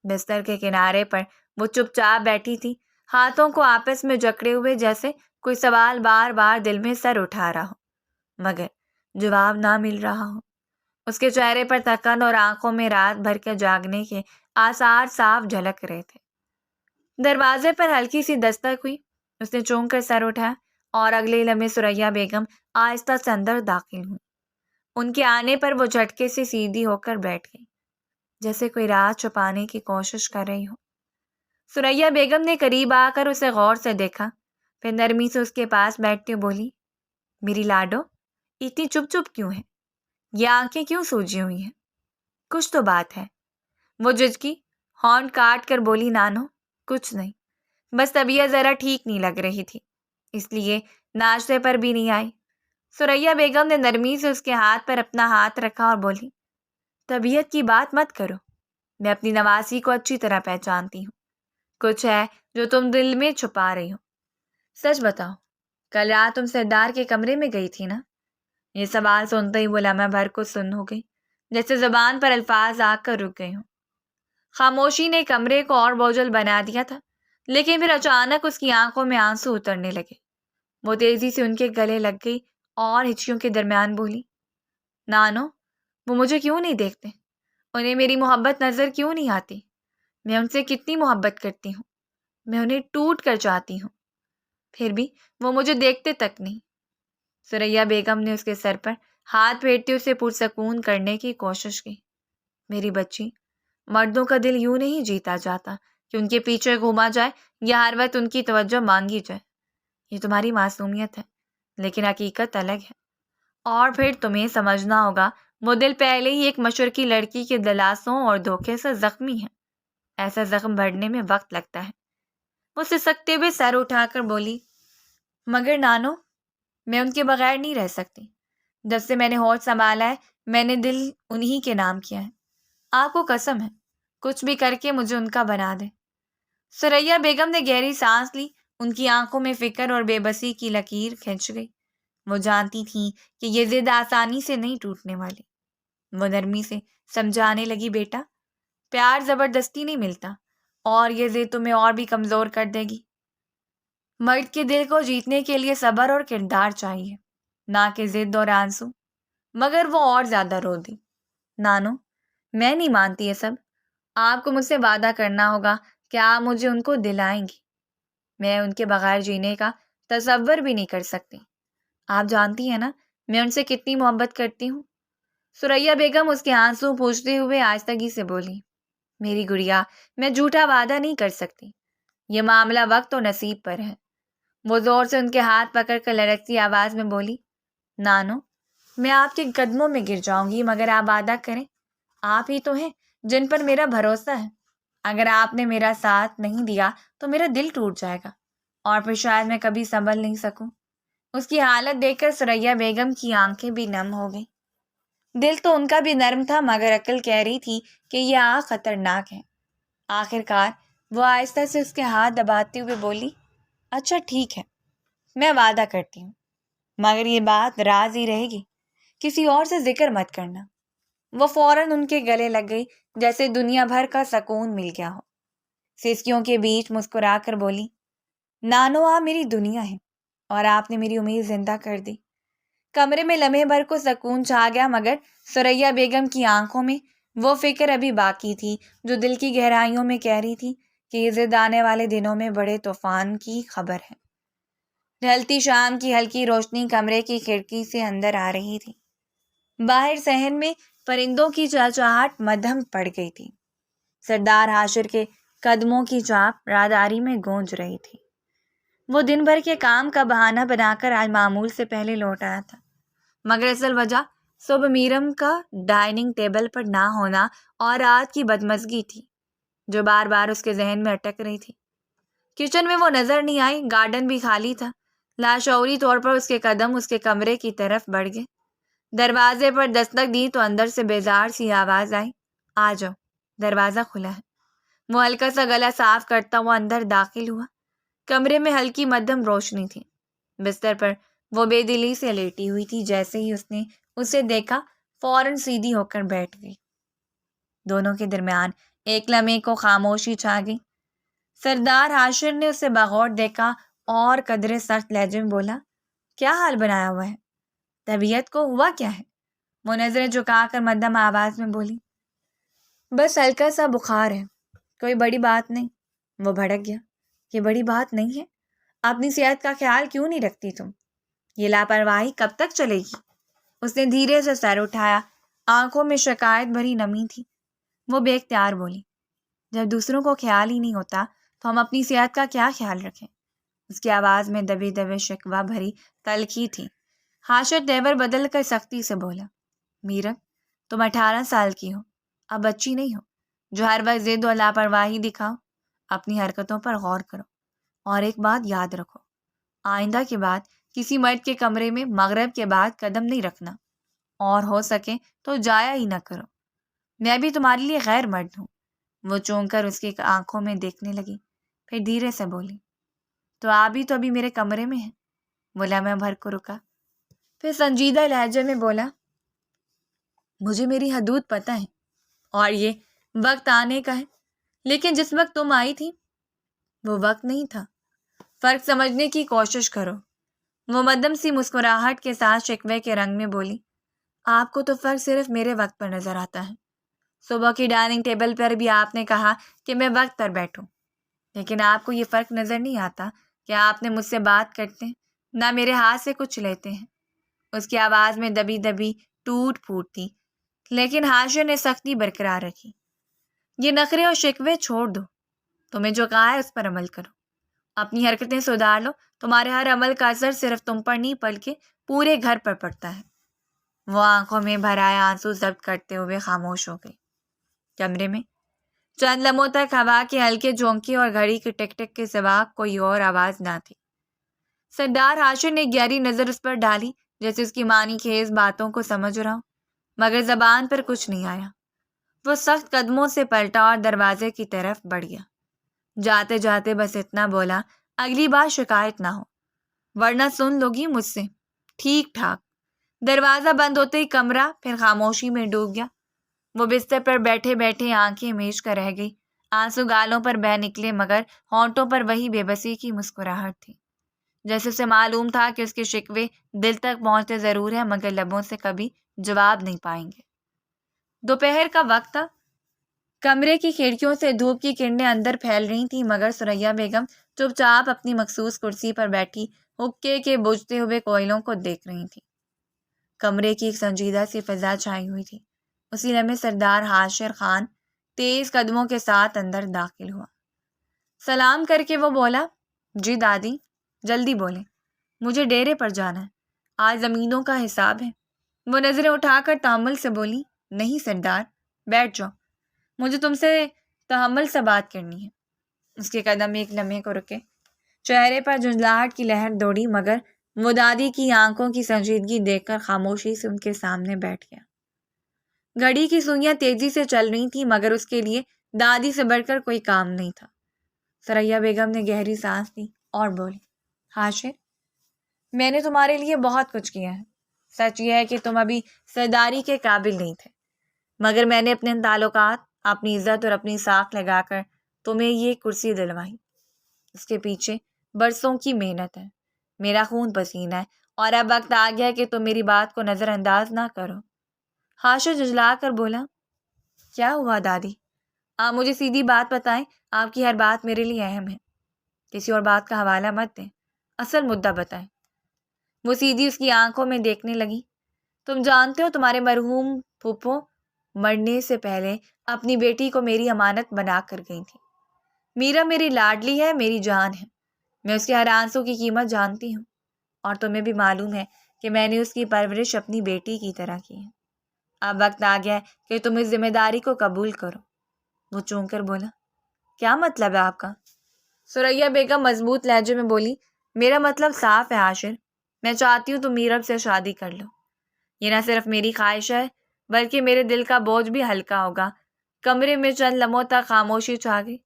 بستر کے کنارے پر وہ چپ چاپ بیٹھی تھی، ہاتھوں کو آپس میں جکڑے ہوئے، جیسے کوئی سوال بار بار دل میں سر اٹھا رہا ہو مگر جواب نہ مل رہا ہو۔ اس کے چہرے پر تھکن اور آنکھوں میں رات بھر کے جاگنے کے آثار صاف جھلک رہے تھے۔ دروازے پر ہلکی سی دستک ہوئی، اس نے چونک کر سر اٹھایا اور اگلے لمحے ثریا بیگم آہستہ سے اندر داخل ہوئی۔ ان کے آنے پر وہ جھٹکے سے سیدھی ہو کر بیٹھ گئی، جیسے کوئی راز چھپانے کی کوشش کر رہی ہو۔ ثریا بیگم نے قریب آ کر اسے غور سے دیکھا پھر نرمی سے اس کے پاس بیٹھتے بولی، میری لاڈو اتنی چپ چپ کیوں ہے؟ یہ آنکھیں کیوں سوجی ہوئی ہیں؟ کچھ تو بات ہے۔ وہ جھجکی، ہارن کاٹ کر بولی، نانو کچھ نہیں، بس طبیعت ذرا ٹھیک نہیں لگ رہی تھی، اس لیے ناشتے پر بھی نہیں آئی۔ ثریا بیگم نے نرمی سے اس کے ہاتھ پر اپنا ہاتھ رکھا اور بولی، طبیعت کی بات مت کرو، میں اپنی نواسی کو اچھی طرح پہچانتی ہوں، کچھ ہے جو تم دل میں چھپا رہی ہو۔ سچ بتاؤ، کل رات تم سردار کے کمرے میں گئی تھی نا؟ یہ سوال سنتے ہی وہ لمحہ بھر کو سن ہو گئی، جیسے زبان پر الفاظ آ کر رک گئے ہوں۔ خاموشی نے کمرے کو اور بوجھل بنا دیا تھا، لیکن پھر اچانک اس کی آنکھوں میں آنسو اترنے لگے۔ وہ تیزی سے ان کے گلے لگ گئی اور ہچکیوں کے درمیان بولی، نانو وہ مجھے کیوں نہیں دیکھتے؟ انہیں میری محبت نظر کیوں نہیں آتی؟ میں ان سے کتنی محبت کرتی ہوں، میں انہیں ٹوٹ کر چاہتی ہوں، پھر بھی وہ مجھے دیکھتے تک نہیں۔ ثریا بیگم نے اس کے سر پر ہاتھ پھیرتے اسے پرسکون کرنے کی کوشش کی۔ میری بچی، مردوں کا دل یوں نہیں جیتا جاتا کہ ان کے پیچھے گھوما جائے یا ہر وقت ان کی توجہ مانگی جائے۔ یہ تمہاری معصومیت ہے، لیکن حقیقت الگ ہے، اور پھر تمہیں سمجھنا ہوگا وہ دل پہلے ہی ایک مشرقی لڑکی کے دلاسوں اور دھوکے سے زخمی ہے۔ ایسا زخم بھرنے میں وقت لگتا ہے۔ وہ سسکتے ہوئے سر اٹھا کر بولی، مگر نانو میں ان کے بغیر نہیں رہ سکتی۔ جب سے میں نے ہوش سنبھالا ہے میں نے دل انہی کے نام کیا ہے۔ آپ کو قسم ہے، کچھ بھی کر کے مجھے ان کا بنا دے۔ ثریا بیگم نے گہری سانس لی، ان کی آنکھوں میں فکر اور بے بسی کی لکیر کھنچ گئی۔ وہ جانتی تھیں کہ یہ ضد آسانی سے نہیں ٹوٹنے والی۔ وہ نرمی سے سمجھانے لگی، بیٹا پیار زبردستی نہیں ملتا، اور یہ ضد تمہیں اور بھی کمزور کر دے گی۔ مرد کے دل کو جیتنے کے لیے صبر اور کردار چاہیے، نہ کہ ضد اور آنسو۔ مگر وہ اور زیادہ رو دی۔ نانو میں نہیں مانتی یہ سب، آپ کو مجھ سے وعدہ کرنا ہوگا کہ آپ مجھے ان کو دلائیں گی۔ میں ان کے بغیر جینے کا تصور بھی نہیں کر سکتی۔ آپ جانتی ہیں نا میں ان سے کتنی محبت کرتی ہوں۔ ثریا بیگم اس کے آنسو پوچھتے ہوئے آہستگی سے بولی، میری گڑیا میں جھوٹا وعدہ نہیں کر سکتی، یہ معاملہ وقت اور نصیب پر ہے۔ وہ زور سے ان کے ہاتھ پکڑ کر لڑکتی آواز میں بولی، نانو میں آپ کے قدموں میں گر جاؤں گی، مگر آپ وعدہ کریں، آپ ہی تو ہیں جن پر میرا بھروسہ ہے۔ اگر آپ نے میرا ساتھ نہیں دیا تو میرا دل ٹوٹ جائے گا، اور پھر شاید میں کبھی سنبھل نہیں سکوں۔ اس کی حالت دیکھ کر ثریا بیگم کی آنکھیں بھی نم ہو گئیں۔ دل تو ان کا بھی نرم تھا، مگر عقل کہہ رہی تھی کہ یہ آنکھ خطرناک ہے۔ آخر کار وہ آہستہ سے اس کے ہاتھ دباتے ہوئے بولی، اچھا ٹھیک ہے، میں وعدہ کرتی ہوں، مگر یہ بات راز ہی رہے گی، کسی اور سے ذکر مت کرنا۔ وہ فوراً ان کے گلے لگ گئی، جیسے دنیا بھر کا سکون مل گیا ہو۔ سسکیوں کے بیچ مسکرا کر بولی، نانو آپ میری دنیا ہے، اور آپ نے میری امید زندہ کر دی۔ کمرے میں لمحے بھر کو سکون چھا گیا، مگر ثریا بیگم کی آنکھوں میں وہ فکر ابھی باقی تھی جو دل کی گہرائیوں میں کہہ رہی تھی کہ یہ ضد آنے والے دنوں میں بڑے طوفان کی خبر ہے۔ ڈھلتی شام کی ہلکی روشنی کمرے کی کھڑکی سے اندر آ رہی تھی۔ باہر صحن میں پرندوں کی چہچہاہٹ مدھم پڑ گئی تھی۔ سردار حاشر کے قدموں کی چاپ راداری میں گونج رہی تھی۔ وہ دن بھر کے کام کا بہانہ بنا کر آج معمول سے پہلے لوٹ آیا تھا، مگر اصل وجہ صبح میرم کا ڈائننگ ٹیبل پر نہ ہونا اور رات کی بدمزگی تھی جو بار بار اس کے ذہن میں اٹک رہی تھی۔ کچن میں وہ نظر نہیں آئی، گارڈن بھی خالی تھا۔ لاشعوری طور پر اس کے قدم اس کے کمرے کی طرف بڑھ گئے۔ دروازے پر دستک دی تو اندر سے بیزار سی آواز آئی، آ جاؤ، دروازہ کھلا ہے۔ وہ ہلکا سا گلا صاف کرتا ہوا اندر داخل ہوا۔ کمرے میں ہلکی مدھم روشنی تھی۔ بستر پر وہ بے دلی سے لیٹی ہوئی تھی۔ جیسے ہی اس نے اسے دیکھا فوراً سیدھی ہو کر بیٹھ گئی۔ دونوں کے درمیان ایک لمحے کو خاموشی چھا گئی۔ سردار حاشر نے اسے بغور دیکھا اور قدرے سخت لہجے میں بولا، کیا حال بنایا ہوا ہے؟ طبیعت کو ہوا کیا ہے؟ وہ نظریں جھکا کر مدھم آواز میں بولی، بس ہلکا سا بخار ہے، کوئی بڑی بات نہیں۔ وہ بھڑک گیا، یہ بڑی بات نہیں ہے؟ اپنی صحت کا خیال کیوں نہیں رکھتی تم؟ یہ لاپرواہی کب تک چلے گی؟ اس نے دھیرے سے سر اٹھایا، آنکھوں میں شکایت بھری نمی تھی۔ وہ بے اختیار بولی، جب دوسروں کو خیال ہی نہیں ہوتا تو ہم اپنی صحت کا کیا خیال رکھیں؟ اس کی آواز میں دبے دبے شکوہ بھری تلخی تھی۔ حاشر تیور بدل کر سختی سے بولا، میرب، تم 18 سال کی ہو، اب بچی نہیں ہو جو ہر وقت ضد اور لاپرواہی دکھاؤ۔ اپنی حرکتوں پر غور کرو، اور ایک بات یاد رکھو، آئندہ کے بعد کسی مرد کے کمرے میں مغرب کے بعد قدم نہیں رکھنا، اور ہو سکے تو جایا ہی نہ کرو۔ میں بھی تمہارے لیے غیر مرد ہوں۔ وہ چونک کر اس کی آنکھوں میں دیکھنے لگی، پھر دھیرے سے بولی، تو آپ بھی تو ابھی میرے کمرے میں ہیں۔ وہ لمحے بھر کو رکا، پھر سنجیدہ لہجے میں بولا، مجھے میری حدود پتہ ہے، اور یہ وقت آنے کا ہے، لیکن جس وقت تم آئی تھی وہ وقت نہیں تھا۔ فرق سمجھنے کی کوشش کرو۔ وہ مدم سی مسکراہٹ کے ساتھ شکوے کے رنگ میں بولی، آپ کو تو فرق صرف میرے وقت پر نظر آتا ہے۔ صبح کی ڈائننگ ٹیبل پر بھی آپ نے کہا کہ میں وقت پر بیٹھوں، لیکن آپ کو یہ فرق نظر نہیں آتا کہ آپ نے مجھ سے بات کرتے ہیں، نہ میرے ہاتھ سے کچھ لیتے ہیں۔ اس کی آواز میں دبی دبی ٹوٹ پھوٹ تھی، لیکن حاشر نے سختی برقرار رکھی۔ یہ نخرے اور شکوے چھوڑ دو، تمہیں جو کہا ہے اس پر عمل کرو، اپنی حرکتیں سدھار لو۔ تمہارے ہر عمل کا اثر صرف تم پر نہیں بلکہ پورے گھر پر پڑتا ہے۔ وہ آنکھوں میں بھر آئے آنسو ضبط کرتے ہوئے خاموش ہو گئی۔ کمرے میں چند لمحوں تک ہوا کے ہلکے جھونکے اور گھڑی کے ٹک ٹک کے سوا کوئی اور آواز نہ تھی۔ سردار حاشر نے گہری نظر اس پر ڈالی، جیسے اس کی معنی خیز باتوں کو سمجھ رہا ہوں، مگر زبان پر کچھ نہیں آیا۔ وہ سخت قدموں سے پلٹا اور دروازے کی طرف بڑھ گیا۔ جاتے جاتے بس اتنا بولا، اگلی بار شکایت نہ ہو، ورنہ سن لو گی مجھ سے۔ ٹھیک ٹھاک۔ دروازہ بند ہوتے ہی کمرہ پھر خاموشی میں ڈوب گیا۔ وہ بستر پر بیٹھے بیٹھے آنکھیں میچ کر رہ گئی۔ آنسو گالوں پر بہہ نکلے، مگر ہونٹوں پر وہی بے بسی کی مسکراہٹ تھی، جیسے اسے معلوم تھا کہ اس کے شکوے دل تک پہنچتے ضرور ہیں مگر لبوں سے کبھی جواب نہیں پائیں گے۔ دوپہر کا وقت تھا۔ کمرے کی کھڑکیوں سے دھوپ کی کرنیں اندر پھیل رہی تھیں، مگر ثریا بیگم چپ چاپ اپنی مخصوص کرسی پر بیٹھی حقے کے بجھتے ہوئے کوئلوں کو دیکھ رہی تھی۔ کمرے کی ایک سنجیدہ سی فضا چھائی ہوئی تھی۔ اسی لمحے سردار حاشر خان تیز قدموں کے ساتھ اندر داخل ہوا۔ سلام کر کے وہ بولا، جی دادی، جلدی بولیں، مجھے ڈیرے پر جانا ہے، آج زمینوں کا حساب ہے۔ وہ نظریں اٹھا کر تحمل سے بولی، نہیں سردار، بیٹھ جاؤ، مجھے تم سے تحمل سے بات کرنی ہے۔ اس کے قدم ایک لمحے کو رکے، چہرے پر جھنجھلاہٹ کی لہر دوڑی، مگر وہ دادی کی آنکھوں کی سنجیدگی دیکھ کر خاموشی سے ان کے سامنے بیٹھ گیا۔ گھڑی کی سوئیاں تیزی سے چل رہی تھیں، مگر اس کے لیے دادی سے بڑھ کر کوئی کام نہیں تھا۔ ثریا بیگم نے گہری سانس لی اور بولی، حاشر، میں نے تمہارے لیے بہت کچھ کیا ہے۔ سچ یہ ہے کہ تم ابھی سرداری کے قابل نہیں تھے، مگر میں نے اپنے تعلقات، اپنی عزت اور اپنی ساکھ لگا کر تمہیں یہ کرسی دلوائی۔ اس کے پیچھے برسوں کی محنت ہے، میرا خون پسینہ ہے، اور اب وقت آ گیا کہ تم میری بات کو نظر انداز نہ کرو۔ حاشر جھنجلا کر بولا، کیا ہوا دادی؟ آپ مجھے سیدھی بات بتائیں، آپ کی ہر بات میرے لیے اہم ہے، کسی اور بات کا حوالہ مت دیں، اصل مدعا بتائیں۔ وہ سیدھی اس کی آنکھوں میں دیکھنے لگی، تم جانتے ہو تمہارے مرحوم پھپھو مرنے سے پہلے اپنی بیٹی کو میری امانت بنا کر گئی تھی۔ میرا میری لاڈلی ہے، میری جان ہے، میں اس کے ہر آنسو کی قیمت جانتی ہوں، اور تمہیں بھی معلوم ہے کہ میں نے اس کی پرورش اپنی بیٹی کی طرح کی ہے۔ اب وقت آ گیا ہے کہ تم اس ذمہ داری کو قبول کرو۔ وہ چونک کر بولا، کیا مطلب ہے آپ کا؟ ثریا بیگم مضبوط لہجے میں بولی، میرا مطلب صاف ہے حاشر، میں چاہتی ہوں تم میرب سے شادی کر لو۔ یہ نہ صرف میری خواہش ہے بلکہ میرے دل کا بوجھ بھی ہلکا ہوگا۔ کمرے میں چند لمحوں تک خاموشی چھا گئی۔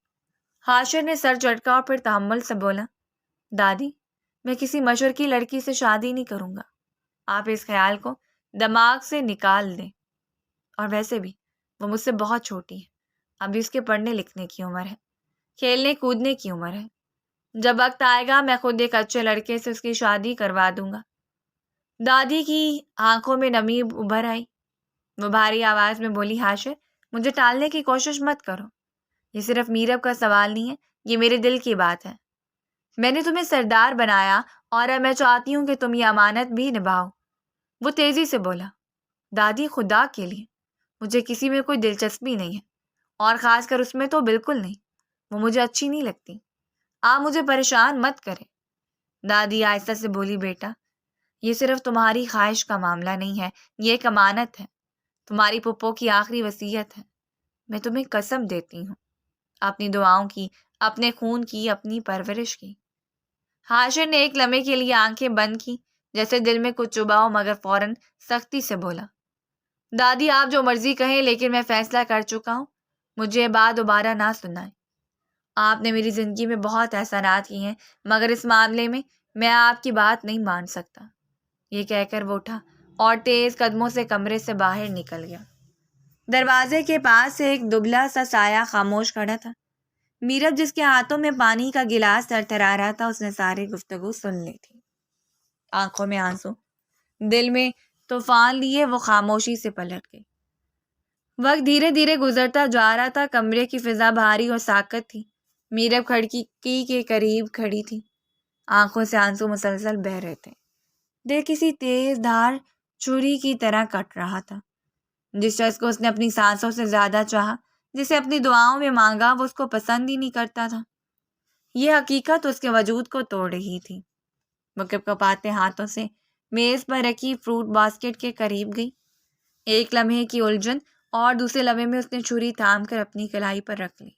حاشر نے سر جھٹکا اور پھر تحمل سے بولا، دادی، میں کسی مشرقی لڑکی سے شادی نہیں کروں گا، آپ اس خیال کو دماغ سے نکال دیں، اور ویسے بھی وہ مجھ سے بہت چھوٹی ہے، ابھی اس کے پڑھنے لکھنے کی عمر ہے، کھیلنے کودنے کی عمر ہے، جب وقت آئے گا میں خود ایک اچھے لڑکے سے اس کی شادی کروا دوں گا۔ دادی کی آنکھوں میں نمی ابھر آئی، وہ بھاری آواز میں بولی، حاشر، مجھے ٹالنے کی کوشش مت کرو، یہ صرف میرب کا سوال نہیں ہے، یہ میرے دل کی بات ہے۔ میں نے تمہیں سردار بنایا اور اب میں چاہتی ہوں کہ تم یہ امانت بھی نبھاؤ۔ وہ تیزی سے بولا، دادی، خدا کے لیے، مجھے کسی میں کوئی دلچسپی نہیں ہے، اور خاص کر اس میں تو بالکل نہیں، وہ مجھے اچھی نہیں لگتی، آپ مجھے پریشان مت کریں۔ دادی آہستہ سے بولی، بیٹا یہ صرف تمہاری خواہش کا معاملہ نہیں ہے، یہ ایک امانت ہے، تمہاری پھپھو کی آخری وصیت ہے۔ میں تمہیں قسم دیتی ہوں، اپنی دعاؤں کی، اپنے خون کی، اپنی پرورش کی۔ حاشر نے ایک لمحے کے لیے آنکھیں بند کی، جیسے دل میں کچھ چبھا ہو، مگر فوراً سختی سے بولا، دادی آپ جو مرضی کہیں، لیکن میں فیصلہ کر چکا ہوں، مجھے یہ بات دوبارہ نہ سنائیں۔ آپ نے میری زندگی میں بہت احسانات کیے ہیں، مگر اس معاملے میں آپ کی بات نہیں مان سکتا۔ یہ کہہ کر وہ اٹھا اور تیز قدموں سے کمرے سے باہر نکل گیا۔ دروازے کے پاس سے ایک دبلا سا سایہ خاموش کھڑا تھا۔ میرب جس کے ہاتھوں میں پانی کا گلاس ترترا رہا تھا، اس نے ساری گفتگو سن لی تھی۔ آنکھوں میں آنسو، دل میں طوفان لیے وہ خاموشی سے پلٹ گئی۔ وقت دھیرے دھیرے گزرتا جا رہا تھا، کمرے کی فضا بھاری اور ساکت تھی۔ میرب کھڑکی کے قریب کھڑی تھی، آنکھوں سے آنسو مسلسل بہہ رہے تھے۔ دل کسی تیز دھار چھری کی طرح کٹ رہا تھا۔ جس شخص کو اس نے اپنی سانسوں سے زیادہ چاہا، جسے اپنی دعاؤں میں مانگا، وہ اس کو پسند ہی نہیں کرتا تھا۔ یہ حقیقت اس کے وجود کو توڑ رہی تھی۔ وہ کپ کپاتے ہاتھوں سے میز پر رکھی فروٹ باسکٹ کے قریب گئی۔ ایک لمحے کی الجھن اور دوسرے لمحے میں اس نے چھری تھام کر اپنی کلائی پر رکھ لی۔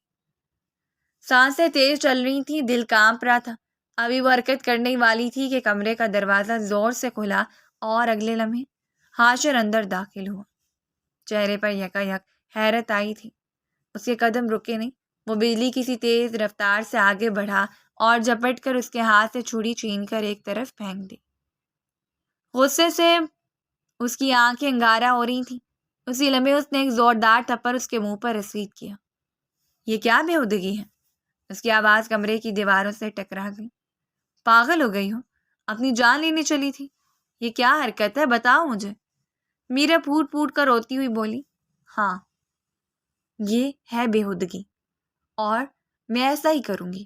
سانسیں تیز چل رہی تھیں، دل کانپ رہا تھا۔ ابھی وہ حرکت کرنے والی تھی کہ کمرے کا دروازہ زور سے کھلا اور اگلے لمحے حاشر اندر داخل ہوا۔ چہرے پر یکایک حیرت آئی تھی۔ اس کے قدم رکے نہیں، وہ بجلی کسی تیز رفتار سے آگے بڑھا اور جھپٹ کر اس کے ہاتھ سے چھری چھین کر ایک طرف پھینک دی۔ غصے سے اس کی آنکھیں انگارہ ہو رہی تھیں۔ اسی لمحے اس نے ایک زوردار تھپڑ اس کے منہ پر رسید کیا۔ یہ کیا بےہودگی ہے؟ اس کی آواز کمرے کی دیواروں سے ٹکرا گئی۔ پاگل ہو گئی ہو؟ اپنی جان لینے چلی تھی؟ یہ کیا حرکت ہے، بتاؤ مجھے۔ میرا پھوٹ پھوٹ کر روتی ہوئی بولی، ہاں یہ ہے بےہودگی، اور میں ایسا ہی کروں گی،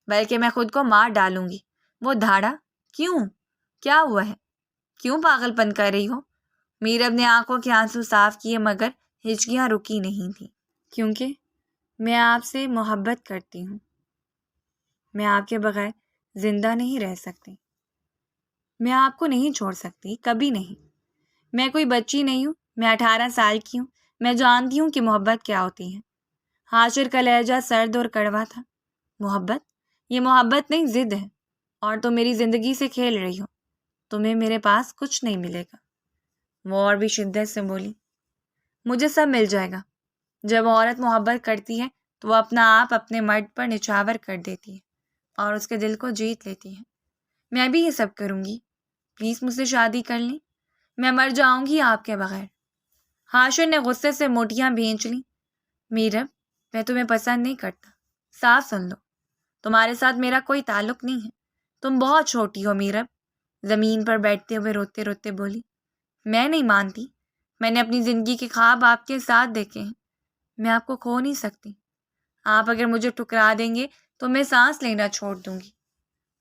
بلکہ میں خود کو مار ڈالوں گی۔ وہ دھاڑا، کیوں؟ کیا ہوا ہے؟ کیوں پاگل پن کر رہی ہو؟ میرب نے آنکھوں کے آنسو صاف کیے، مگر ہچکیاں رکی نہیں تھیں۔ کیونکہ میں آپ سے محبت کرتی ہوں۔ میں آپ کے بغیر زندہ نہیں رہ سکتی۔ میں آپ کو نہیں چھوڑ سکتی، کبھی نہیں۔ میں کوئی بچی نہیں ہوں، میں 18 سال کی ہوں، میں جانتی ہوں کہ محبت کیا ہوتی ہے۔ حاشر کا لہجہ سرد اور کڑوا تھا۔ محبت؟ یہ محبت نہیں، ضد ہے، اور تم میری زندگی سے کھیل رہی ہو۔ تمہیں میرے پاس کچھ نہیں ملے گا۔ وہ اور بھی شدت سے بولی، مجھے سب مل جائے گا۔ جب عورت محبت کرتی ہے تو وہ اپنا آپ اپنے مرد پر نچھاور کر دیتی ہے اور اس کے دل کو جیت لیتی ہے۔ میں بھی یہ سب کروں گی، پلیز مجھ سے شادی کر لیں، میں مر جاؤں گی آپ کے بغیر۔ حاشر نے غصے سے موٹیاں بھینچ لیں۔ میرب، میں تمہیں پسند نہیں کرتا، صاف سن لو، تمہارے ساتھ میرا کوئی تعلق نہیں ہے۔ تم بہت چھوٹی ہو میرب، زمین پر بیٹھتے ہوئے روتے روتے بولی۔ میں نہیں مانتی، میں نے اپنی زندگی کے خواب آپ کے ساتھ دیکھے ہیں، میں آپ کو کھو نہیں سکتی۔ آپ اگر مجھے ٹکرا دیں گے تو میں سانس لینا چھوڑ دوں گی،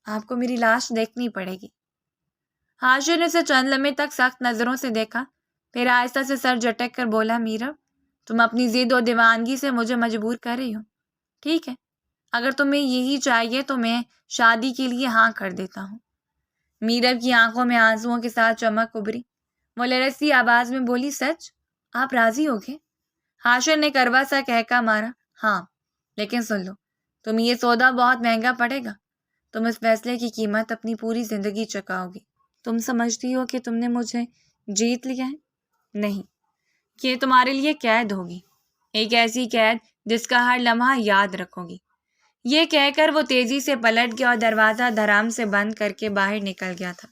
آپ کو میری لاش دیکھنی پڑے گی۔ حاشر نے اسے چند لمحے تک سخت نظروں سے دیکھا، پھر آہستہ سے سر جھٹک کر بولا، میرب، تم اپنی ضد و دیوانگی سے مجھے مجبور کر رہی ہو۔ ٹھیک ہے، اگر تمہیں یہی چاہیے تو میں شادی کے لیے ہاں کر دیتا ہوں۔ میرب کی آنکھوں میں آنسوؤں کے ساتھ چمک ابھری۔ وہ لرزتی آواز میں بولی، سچ؟ آپ راضی ہو گے؟ حاشر نے کروا سا کہکا مارا، ہاں، لیکن سن لو، تمہیں یہ سودا بہت مہنگا پڑے گا۔ تم اس فیصلے کی قیمت اپنی پوری زندگی چکاؤ گی۔ تم سمجھتی ہو کہ تم نے مجھے جیت لیا ہے؟ نہیں، یہ تمہارے لیے قید ہوگی، ایک ایسی قید جس کا ہر لمحہ یاد رکھو گی۔ یہ کہہ کر وہ تیزی سے پلٹ گیا اور دروازہ دھڑام سے بند کر کے باہر نکل گیا تھا۔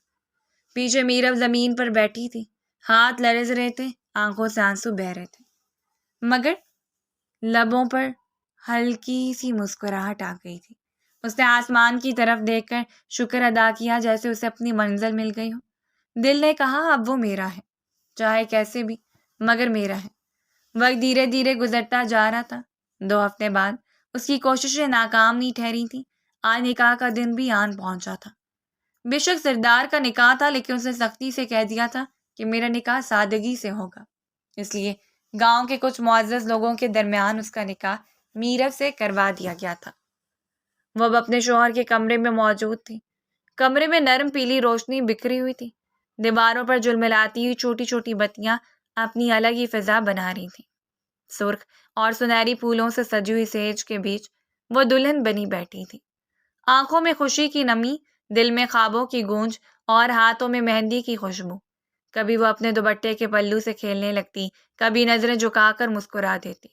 پیچھے میرب زمین پر بیٹھی تھی، ہاتھ لرز رہے تھے، آنکھوں سے آنسو بہہ رہے تھے، مگر لبوں پر ہلکی سی مسکراہٹ آ گئی تھی۔ اس نے آسمان کی طرف دیکھ کر شکر ادا کیا، جیسے اسے اپنی منزل مل گئی ہو۔ دل نے کہا، اب وہ میرا ہے، چاہے کیسے بھی، مگر میرا ہے۔ وقت دھیرے دھیرے گزرتا جا رہا تھا۔ 2 ہفتے بعد اس کی کوششیں ناکام نہیں ٹھہری تھیں۔ آج نکاح کا دن بھی آن پہنچا تھا۔ بے شک سردار کا نکاح تھا، لیکن اس نے سختی سے کہہ دیا تھا کہ میرا نکاح سادگی سے ہوگا، اس لیے گاؤں کے کچھ معزز لوگوں کے درمیان اس کا نکاح میرب سے کروا دیا گیا تھا۔ وہ اب اپنے شوہر کے کمرے میں موجود تھی۔ کمرے میں نرم پیلی روشنی بکھری ہوئی تھی. دیواروں پر جھلملاتی ہوئی چھوٹی چھوٹی بتیاں اپنی الگ ہی فضا بنا رہی تھیں. سرخ اور سنہری پھولوں سے سجی ہوئی سیج کے بیچ وہ دلہن بنی بیٹھی تھی. آنکھوں میں خوشی کی نمی، دل میں خوابوں کی گونج اور ہاتھوں میں مہندی کی خوشبو. کبھی وہ اپنے دوپٹے کے پلو سے کھیلنے لگتی، کبھی نظریں جھکا کر مسکرا دیتی.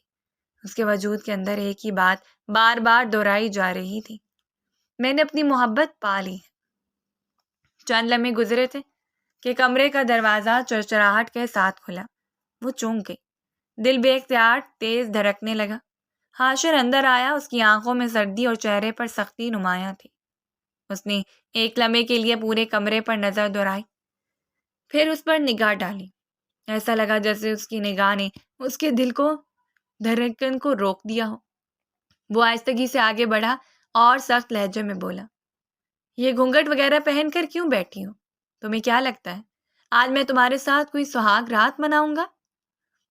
اس کے وجود کے اندر ایک ہی بات بار بار دہرائی جا رہی تھی: میں نے اپنی محبت پا لی. چند لمحے گزرے تھے کہ کمرے کا دروازہ چرچراہٹ کے ساتھ کھلا. وہ چونک گئی. دل بے اختیار تیز دھڑکنے لگا. حاشر اندر آیا. اس کی آنکھوں میں سردی اور چہرے پر سختی نمایاں تھی. اس نے ایک لمحے کے لیے پورے کمرے پر نظر دوڑائی، پھر اس پر نگاہ ڈالی. ایسا لگا جیسے اس کی نگاہ نے اس کے دل کو دھڑکن کو روک دیا ہو. وہ آہستگی سے آگے بڑھا اور سخت لہجے میں بولا: یہ گھونگھٹ وغیرہ پہن کر کیوں بیٹھی ہو؟ تمہیں کیا لگتا ہے آج میں تمہارے ساتھ کوئی سہاگ رات مناؤں گا؟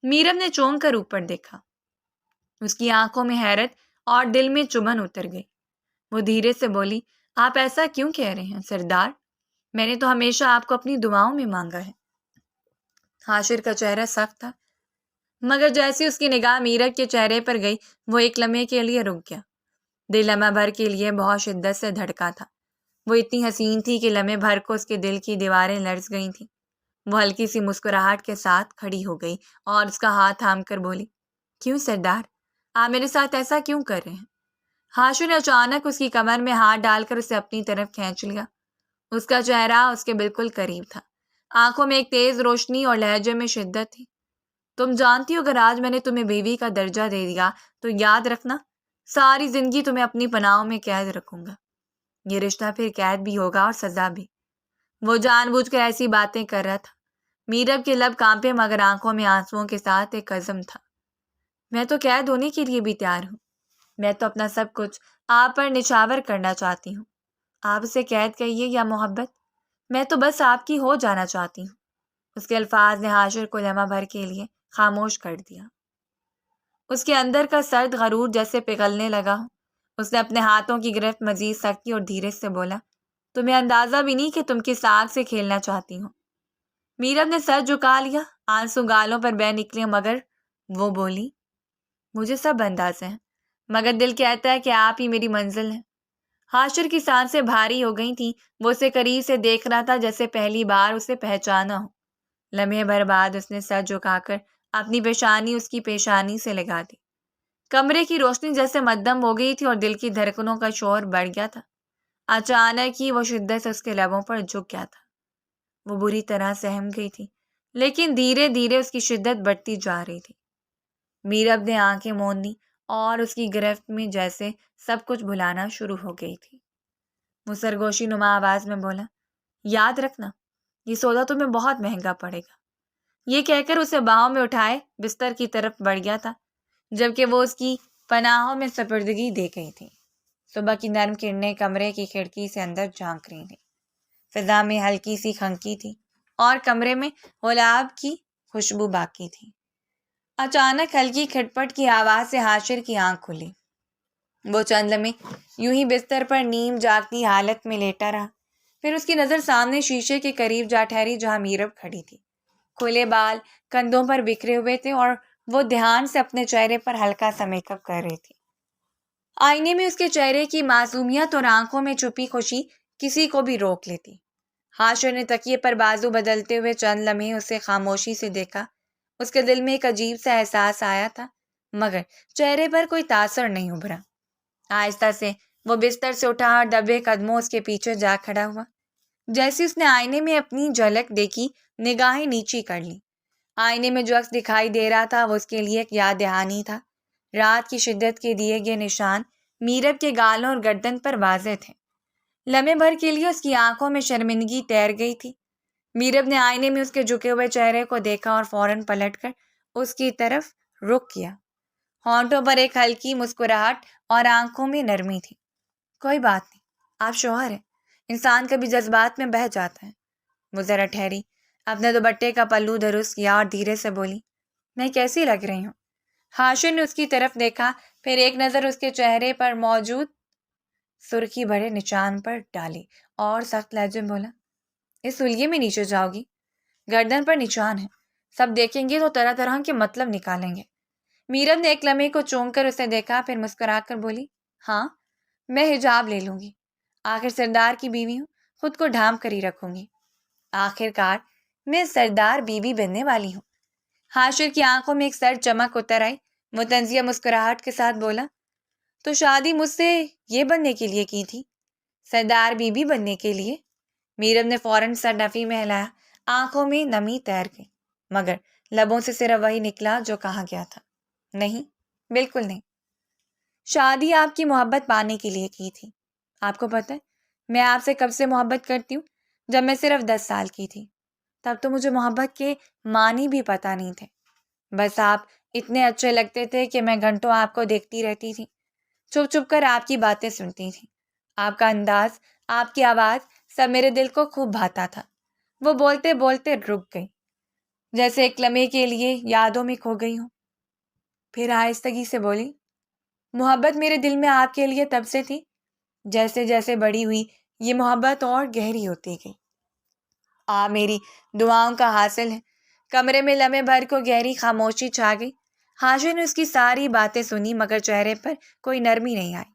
میرب نے چونک کر اوپر دیکھا. اس کی آنکھوں میں حیرت اور دل میں چبھن اتر گئی. وہ دھیرے سے بولی: آپ ایسا کیوں کہہ رہے ہیں سردار؟ میں نے تو ہمیشہ آپ کو اپنی دعاؤں میں مانگا ہے. حاشر کا چہرہ سخت تھا، مگر جیسی اس کی نگاہ میرب کے چہرے پر گئی وہ ایک لمحے کے لیے رک گیا. دل لمحہ بھر کے لیے بہت شدت سے دھڑکا تھا. وہ اتنی حسین تھی کہ لمحے بھر کو اس کے دل کی دیواریں لرز گئی تھیں. وہ ہلکی سی مسکراہٹ کے ساتھ کھڑی ہو گئی اور اس کا ہاتھ تھام کر بولی: کیوں سردار، آپ میرے ساتھ ایسا کیوں کر رہے ہیں؟ حاشر نے اچانک اس کی کمر میں ہاتھ ڈال کر اسے اپنی طرف کھینچ لیا. اس کا چہرہ اس کے بالکل قریب تھا. آنکھوں میں ایک تیز روشنی اور لہجے میں شدت تھی. تم جانتی ہو اگر آج میں نے تمہیں بیوی کا درجہ دے دیا تو یاد رکھنا ساری زندگی تمہیں اپنی پناہوں میں قید رکھوں گا. یہ رشتہ پھر قید بھی ہوگا اور سزا بھی. وہ جان بوجھ کر ایسی باتیں کر رہا تھا. میرب کے لب کانپے مگر آنکھوں میں آنسوؤں کے ساتھ ایک عزم تھا. میں تو قید ہونے کے لیے بھی تیار ہوں. میں تو اپنا سب کچھ آپ پر نچھاور کرنا چاہتی ہوں. آپ اسے قید کہیے یا محبت، میں تو بس آپ کی ہو جانا چاہتی ہوں. اس کے الفاظ نے حاشر کو لمحہ بھر کے لیے خاموش کر دیا. اس کے اندر کا سرد غرور جیسے پگھلنے لگا ہو. اس نے اپنے ہاتھوں کی گرفت مزید سختی اور دھیرے سے بولا: تمہیں اندازہ بھی نہیں کہ تم کس آگ سے کھیلنا چاہتی ہو. میرب نے سر جھکا لیا. آنسو گالوں پر بہہ نکلے مگر وہ بولی: مجھے سب اندازے ہیں مگر دل کہتا ہے کہ آپ ہی میری منزل ہیں. حاشر کی سانسیں بھاری ہو گئی تھیں. وہ اسے قریب سے دیکھ رہا تھا جیسے پہلی بار اسے پہچانا ہو. لمحے بھر بعد اس نے سر جھکا کر اپنی پیشانی اس کی پیشانی سے لگا دی. کمرے کی روشنی جیسے مدھم ہو گئی تھی اور دل کی دھڑکنوں کا شور بڑھ گیا تھا. اچانک ہی وہ شدت سے اس کے لبوں پر جھک گیا تھا. وہ بری طرح سہم گئی تھی لیکن دھیرے دھیرے اس کی شدت بڑھتی جا رہی تھی. میرب نے آنکھیں موند لی اور اس کی گرفت میں جیسے سب کچھ بھلانا شروع ہو گئی تھی. وہ سرگوشی نما آواز میں بولا: یاد رکھنا یہ سودا تمہیں بہت مہنگا پڑے گا. یہ کہہ کر اسے باہوں میں اٹھائے بستر کی طرف بڑھ گیا تھا جبکہ وہ اس کی پناہوں میں سپردگی دے گئی تھی. صبح کی نرم کرنیں کمرے کی کھڑکی سے اندر جھانک رہی تھیں. فضا میں ہلکی سی خنکی تھی اور کمرے میں گلاب کی خوشبو باقی تھی. اچانک ہلکی کھٹپٹ کی آواز سے حاشر کی آنکھ کھلی. وہ چند لمحے یوں ہی بستر پر نیم جاگتی حالت میں لیٹا رہا. پھر اس کی نظر سامنے شیشے کے قریب جا ٹھہری جہاں میرب کھڑی تھی. کھلے بال کندھوں پر بکھرے ہوئے تھے اور وہ دھیان سے اپنے چہرے پر ہلکا سا میک اپ کر رہی تھی. آئینے میں اس کے چہرے کی معصومیت اور آنکھوں میں چھپی خوشی کسی کو بھی روک لیتی. حاشر نے تکیے پر بازو بدلتے ہوئے چند لمحے اسے خاموشی سے دیکھا. اس کے دل میں ایک عجیب سا احساس آیا تھا مگر چہرے پر کوئی تاثر نہیں ابھرا. آہستہ سے وہ بستر سے اٹھا اور دبے قدموں اس کے پیچھے جا کھڑا ہوا. جیسے اس نے آئینے میں اپنی جھلک دیکھی نگاہیں نیچی کر لی. آئینے میں جو عکس دکھائی دے رہا تھا وہ اس کے لیے ایک یاد دہانی تھا. رات کی شدت کے دیے گئے نشان میرب کے گالوں اور گردن پر واضح تھے. لمحے بھر کے لیے اس کی آنکھوں میں شرمندگی تیر گئی تھی. میرب نے آئینے میں اس کے جھکے ہوئے چہرے کو دیکھا اور فوراً پلٹ کر اس کی طرف رخ کیا. ہونٹوں پر ایک ہلکی مسکراہٹ اور آنکھوں میں نرمی تھی. کوئی بات نہیں، آپ شوہر ہیں، انسان کبھی جذبات میں بہہ جاتا ہے. وہ ذرا ٹھہری، اپنے دوپٹے کا پلو درست کیا اور دھیرے سے بولی: میں کیسی لگ رہی ہوں؟ حاشر نے اس کی طرف دیکھا، پھر ایک نظر اس کے چہرے پر موجود سرخی بھرے نشان پر ڈالی اور سخت لہجے میں بولا، اس سلیے میں نیچے جاؤ گی؟ گردن پر نشان ہے، سب دیکھیں گے تو طرح طرح کے مطلب نکالیں گے۔ میرب نے ایک لمحے کو چونک کر اسے دیکھا، پھر مسکرا کر بولی، ہاں میں حجاب لے لوں گی، آخر سردار کی بیوی ہوں، خود کو ڈھانپ کر ہی رکھوں گی، آخر کار میں سردار بیوی بننے والی ہوں۔ حاشر کی آنکھوں میں ایک سر چمک اتر آئی، متنزیہ مسکراہٹ کے ساتھ بولا، تو شادی مجھ سے یہ بننے کے لیے کی تھی، سردار بیوی بننے کے لیے؟ میرب نے فوراً سر نفی میں ہلایا، آنکھوں میں نمی تیر گئی، مگر لبوں سے صرف وہی نکلا جو کہا گیا تھا، نہیں، بالکل نہیں، شادی آپ کی محبت پانے کے لیے کی تھی۔ آپ کو پتہ ہے میں آپ سے کب سے محبت کرتی ہوں؟ جب میں صرف 10 سال کی تھی، تب تو مجھے محبت کے معنی بھی پتہ نہیں تھے، بس آپ اتنے اچھے لگتے تھے کہ میں گھنٹوں آپ کو دیکھتی رہتی تھی، چھپ چھپ کر آپ کی باتیں سنتی تھی، آپ کا انداز، آپ کی آواز سب میرے دل کو خوب بھاتا تھا۔ وہ بولتے بولتے رک گئی، جیسے ایک لمحے کے لیے یادوں میں کھو گئی ہوں، پھر آہستگی سے بولی، محبت میرے دل میں آپ کے لیے تب سے تھی، جیسے جیسے بڑی ہوئی یہ محبت اور گہری ہوتی گئی، آپ میری دعاؤں کا حاصل ہے۔ کمرے میں لمحے بھر کو گہری خاموشی چھا گئی۔ حاشر نے اس کی ساری باتیں سنی، مگر چہرے پر کوئی نرمی نہیں آئی،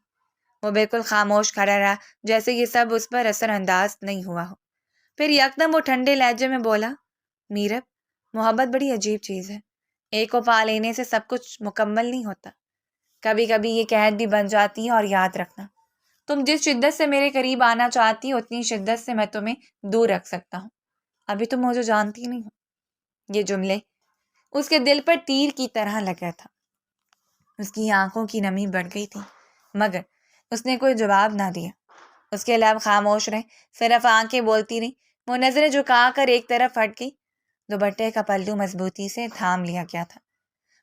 وہ بالکل خاموش کھڑا رہا، جیسے یہ سب اس پر اثر انداز نہیں ہوا ہو۔ پھر یکدم وہ ٹھنڈے لہجے میں بولا، میرب، محبت بڑی عجیب چیز ہے، ایک کو پا لینے سے سب کچھ مکمل نہیں ہوتا، کبھی کبھی یہ قید بھی بن جاتی ہے، اور یاد رکھنا، تم جس شدت سے میرے قریب آنا چاہتی ہو اتنی شدت سے میں تمہیں دور رکھ سکتا ہوں، ابھی تم مجھے جانتی نہیں ہو۔ یہ جملے اس کے دل پر تیر کی طرح لگا تھا، اس کی آنکھوں کی نمی بڑھ گئی تھی، مگر اس نے کوئی جواب نہ دیا، اس کے لب خاموش رہے، صرف آنکھیں بولتی رہیں۔ وہ نظریں جھکا کر ایک طرف ہٹ گئی، دوپٹے کا پلو مضبوطی سے تھام لیا گیا تھا۔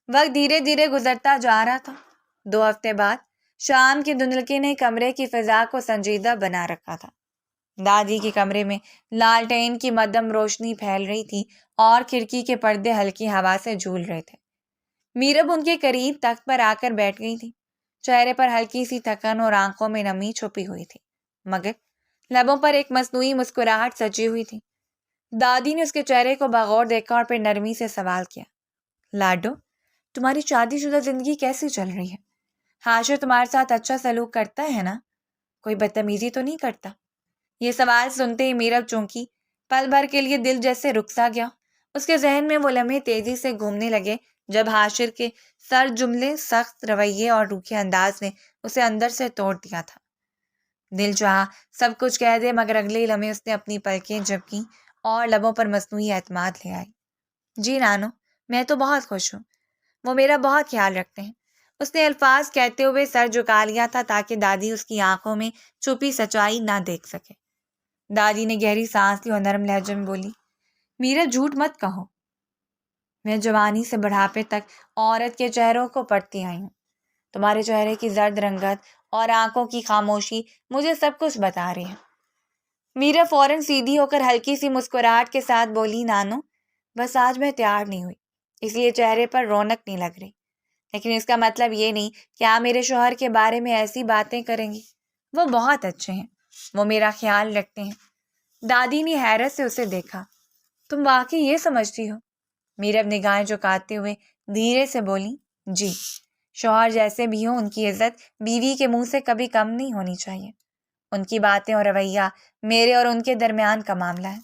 وقت دھیرے دھیرے گزرتا جا رہا تھا۔ 2 ہفتے بعد شام کی دھندلکی نے کمرے کی فضا کو سنجیدہ بنا رکھا تھا۔ دادی کے کمرے میں لالٹین کی مدھم روشنی پھیل رہی تھی، اور کھڑکی کے پردے ہلکی ہوا سے جھول رہے تھے۔ میرب ان کے قریب تخت پر آ کر بیٹھ گئی تھی، چہرے پر ہلکی سی تھکن اور آنکھوں میں نمی چھپی ہوئی تھی، مگر لبوں پر ایک مصنوعی مسکراہٹ سجی ہوئی تھی۔ دادی نے اس کے چہرے کو بغور دیکھا اور پھر نرمی سے سوال کیا، لاڈو، تمہاری شادی شدہ زندگی کیسی چل رہی ہے؟ حاشر تمہارے ساتھ اچھا سلوک کرتا ہے نا؟ کوئی بدتمیزی تو نہیں کرتا؟ یہ سوال سنتے ہی میرب چونکی، پل بھر کے لیے دل جیسے رکسا گیا۔ اس کے ذہن میں وہ لمحے تیزی سے گھومنے لگے جب حاشر کے سر جملے، سخت رویے اور روکھے انداز نے اسے اندر سے توڑ دیا تھا۔ دل چاہا سب کچھ کہہ دے، مگر اگلے لمحے اس نے اپنی پلکیں جھپکیں اور لبوں پر مصنوعی اعتماد لے آئی، جی نانو، میں تو بہت خوش ہوں، وہ میرا بہت خیال رکھتے ہیں۔ اس نے الفاظ کہتے ہوئے سر جھکا لیا تھا تاکہ دادی اس کی آنکھوں میں چھپی سچائی نہ دیکھ سکے۔ دادی نے گہری سانس لی اور نرم لہجے میں بولی، میرا جھوٹ مت کہو، میں جوانی سے بڑھاپے تک عورت کے چہروں کو پڑھتی آئی ہوں، تمہارے چہرے کی زرد رنگت اور آنکھوں کی خاموشی مجھے سب کچھ بتا رہی ہے۔ میرا فوراً سیدھی ہو کر ہلکی سی مسکراہٹ کے ساتھ بولی، نانو، بس آج میں تیار نہیں ہوئی، اس لیے چہرے پر رونق نہیں لگ رہی، لیکن اس کا مطلب یہ نہیں کہ آپ میرے شوہر کے بارے میں ایسی باتیں کریں گی، وہ بہت اچھے ہیں، وہ میرا خیال رکھتے ہیں۔ دادی نے حیرت سے اسے دیکھا، تم واقعی یہ سمجھتی ہو؟ میرب نگاہیں جھکاتے ہوئے دھیرے سے بولی، جی، شوہر جیسے بھی ہوں، ان کی عزت بیوی کے منہ سے کبھی کم نہیں ہونی چاہیے، ان کی باتیں اور رویہ میرے اور ان کے درمیان کا معاملہ ہے،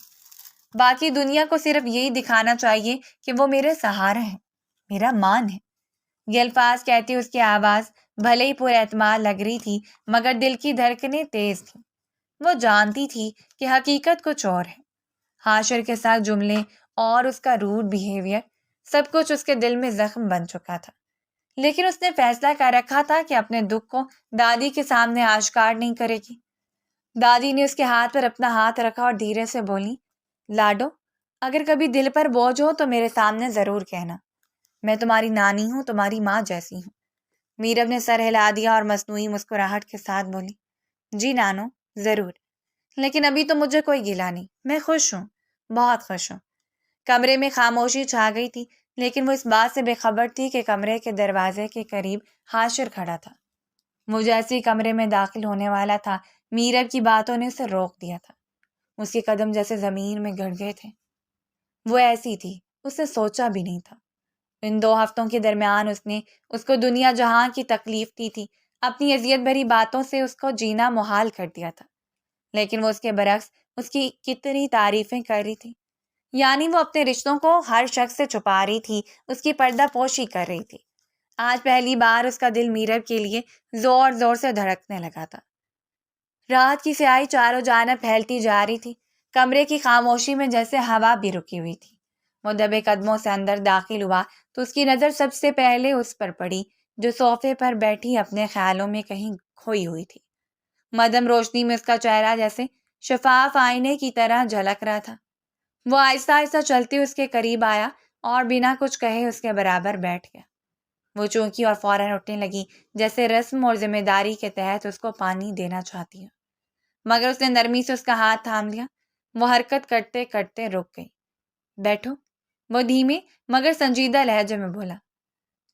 باقی دنیا کو صرف یہی دکھانا چاہیے کہ وہ میرے سہارا ہے، میرا مان ہے۔ یہ الفاظ کہتے اس کی آواز بھلے ہی پر اعتماد لگ رہی تھی، مگر دل کی دھڑکنیں تیز تھیں، وہ جانتی تھی کہ حقیقت کچھ اور ہے۔ حاشر کے ساتھ جملے اور اس کا روڈ بیہیویئر سب کچھ اس کے دل میں زخم بن چکا تھا، لیکن اس نے فیصلہ کر رکھا تھا کہ اپنے دکھ کو دادی کے سامنے آشکار نہیں کرے گی۔ دادی نے اس کے ہاتھ پر اپنا ہاتھ رکھا اور دھیرے سے بولی، لاڈو، اگر کبھی دل پر بوجھ ہو تو میرے سامنے ضرور کہنا، میں تمہاری نانی ہوں، تمہاری ماں جیسی ہوں۔ میرب نے سر ہلا دیا اور مصنوعی مسکراہٹ کے ساتھ بولی، جی نانو، ضرور، لیکن ابھی تو مجھے کوئی گلہ نہیں، میں خوش ہوں، بہت خوش ہوں۔ کمرے میں خاموشی چھا گئی تھی، لیکن وہ اس بات سے بے خبر تھی کہ کمرے کے دروازے کے قریب حاشر کھڑا تھا۔ وہ جیسے ہی کمرے میں داخل ہونے والا تھا، میرب کی باتوں نے اسے روک دیا تھا۔ اس کے قدم جیسے زمین میں گڑ گئے تھے۔ وہ ایسی تھی، اس نے سوچا بھی نہیں تھا۔ ان 2 ہفتوں کے درمیان اس نے اس کو دنیا جہاں کی تکلیف دی تھی، اپنی اذیت بھری باتوں سے اس کو جینا محال کر دیا تھا۔ لیکن وہ اس کے برعکس اس کی کتنی تعریفیں کر رہی تھی۔ یعنی وہ اپنے رشتوں کو ہر شخص سے چھپا رہی تھی، اس کی پردہ پوشی کر رہی تھی۔ آج پہلی بار اس کا دل میرب کے لیے زور زور سے دھڑکنے لگا تھا۔ رات کی سیاہی چاروں جانب پھیلتی جا رہی تھی، کمرے کی خاموشی میں جیسے ہوا بھی رکی ہوئی تھی۔ وہ دبے قدموں سے اندر داخل ہوا تو اس کی نظر سب سے پہلے اس پر پڑی جو صوفے پر بیٹھی اپنے خیالوں میں کہیں کھوئی ہوئی تھی۔ مدھم روشنی میں اس کا چہرہ جیسے شفاف آئینے کی طرح جھلک رہا تھا۔ وہ آہستہ آہستہ چلتے اس کے قریب آیا اور بنا کچھ کہے اس کے برابر بیٹھ گیا۔ وہ چونکی اور فوراً اٹھنے لگی، جیسے رسم اور ذمہ داری کے تحت اس کو پانی دینا چاہتی ہے، مگر اس نے نرمی سے اس کا ہاتھ تھام لیا۔ وہ حرکت کرتے کرتے رک گئی۔ بیٹھو، وہ دھیمے مگر سنجیدہ لہجے میں بولا۔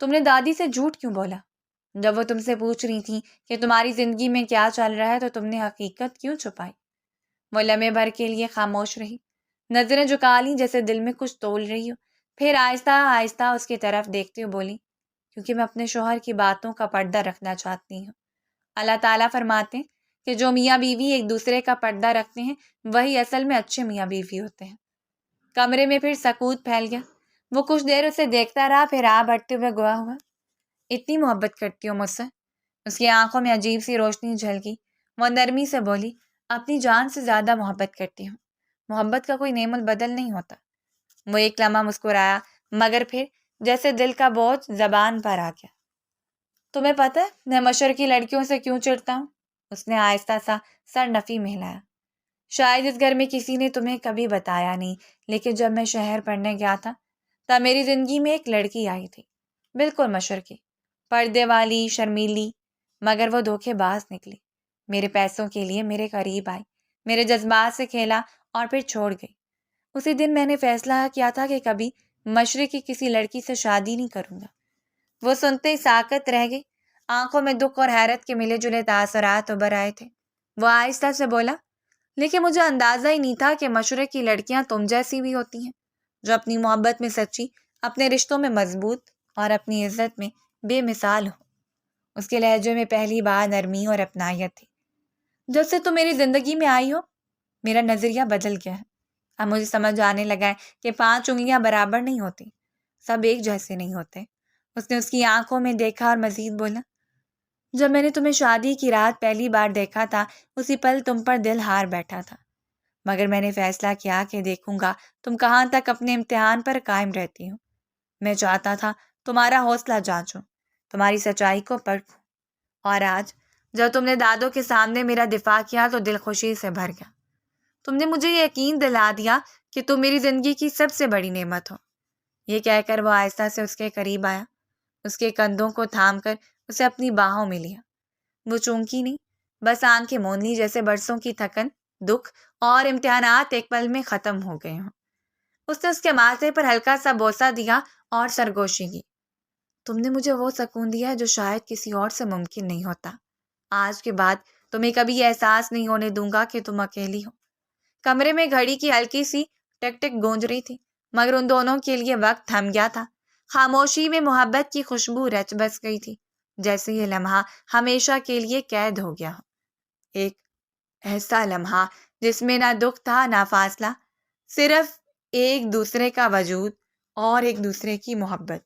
تم نے دادی سے جھوٹ کیوں بولا؟ جب وہ تم سے پوچھ رہی تھی کہ تمہاری زندگی میں کیا چل رہا ہے تو تم نے حقیقت کیوں چھپائی؟ وہ لمحے بھر کے لیے خاموش رہی، نظریں جھکا لیں جیسے دل میں کچھ تول رہی ہو، پھر آہستہ آہستہ اس کی طرف دیکھتے ہوئے بولی، کیونکہ میں اپنے شوہر کی باتوں کا پردہ رکھنا چاہتی ہوں۔ اللہ تعالیٰ فرماتے ہیں کہ جو میاں بیوی ایک دوسرے کا پردہ رکھتے ہیں وہی اصل میں اچھے میاں بیوی ہوتے ہیں۔ کمرے میں پھر سکوت پھیل گیا۔ وہ کچھ دیر اسے دیکھتا رہا، پھر بڑھتے ہوئے گوا ہوا۔ اتنی محبت کرتی ہو مجھ سے؟ اس کی آنکھوں میں عجیب سی روشنی جھلکی۔ وہ نرمی سے بولی، اپنی جان سے زیادہ محبت کرتی ہوں۔ محبت کا کوئی نعم البدل نہیں ہوتا۔ وہ ایک لمحہ مسکرایا، مگر پھر جیسے دل کا بوجھ زبان پر آ گیا۔ تمہیں پتہ ہے میں مشرق کی لڑکیوں سے کیوں چڑھتا ہوں؟ اس نے آہستہ سا سر نفی میں ہلایا۔ شاید اس گھر میں کسی نے تمہیں کبھی بتایا نہیں، لیکن جب میں شہر پڑھنے گیا تھا تب میری زندگی میں ایک لڑکی آئی تھی، بالکل مشرقی، پردے والی، شرمیلی، مگر وہ دھوکے باز نکلی۔ میرے پیسوں کے لیے میرے قریب آئی، میرے جذبات سے کھیلا اور پھر چھوڑ گئی۔ اسی دن میں نے فیصلہ کیا تھا کہ کبھی مشرق کی کسی لڑکی سے شادی نہیں کروں گا۔ وہ سنتے ہی ساکت رہ گئی، آنکھوں میں دکھ اور حیرت کے ملے جلے تاثرات ابھر آئے تھے۔ وہ آہستہ سے بولا، لیکن مجھے اندازہ ہی نہیں تھا کہ مشرق کی لڑکیاں تم جیسی بھی ہوتی ہیں، جو اپنی محبت میں سچی، اپنے رشتوں میں مضبوط اور اپنی عزت میں بے مثال ہو۔ اس کے لہجے میں پہلی بار نرمی اور اپنائیت تھی۔ جب سے تم میری زندگی میں آئی ہو میرا نظریہ بدل گیا ہے۔ اب مجھے سمجھ آنے لگا ہے کہ 5 انگلیاں برابر نہیں ہوتی، سب ایک جیسے نہیں ہوتے۔ اس نے اس کی آنکھوں میں دیکھا اور مزید بولا، جب میں نے تمہیں شادی کی رات پہلی بار دیکھا تھا اسی پل تم پر دل ہار بیٹھا تھا، مگر میں نے فیصلہ کیا کہ دیکھوں گا تم کہاں تک اپنے امتحان پر قائم رہتی ہو۔ میں چاہتا تھا تمہارا حوصلہ جانچوں، تمہاری سچائی کو پرکھوں، اور آج جب تم نے دادوں کے سامنے میرا دفاع کیا تو دل خوشی سے بھر گیا۔ تم نے مجھے یہ یقین دلا دیا کہ تم میری زندگی کی سب سے بڑی نعمت ہو۔ یہ کہہ کر وہ آہستہ سے اس کے قریب آیا، اس کے کندھوں کو تھام کر اسے اپنی باہوں میں لیا۔ وہ چونکی نہیں، بس آنکھیں مون لی جیسے برسوں کی تھکن، دکھ اور امتحانات ایک پل میں ختم ہو گئے ہوں۔ اس نے اس کے ماتھے پر ہلکا سا بوسہ دیا اور سرگوشی کی۔ تم نے مجھے وہ سکون دیا جو شاید کسی اور سے ممکن نہیں ہوتا۔ آج کے بعد تمہیں کبھی یہ احساس نہیں ہونے دوں گا کہ تم اکیلی ہو۔ کمرے میں گھڑی کی ہلکی سی ٹک ٹک گونج رہی تھی، مگر ان دونوں کے لیے وقت تھم گیا تھا۔ خاموشی میں محبت کی خوشبو رچ بس گئی تھی، جیسے یہ لمحہ ہمیشہ کے لیے قید ہو گیا ہو۔ ایک ایسا لمحہ جس میں نہ دکھ تھا نہ فاصلہ، صرف ایک دوسرے کا وجود اور ایک دوسرے کی محبت۔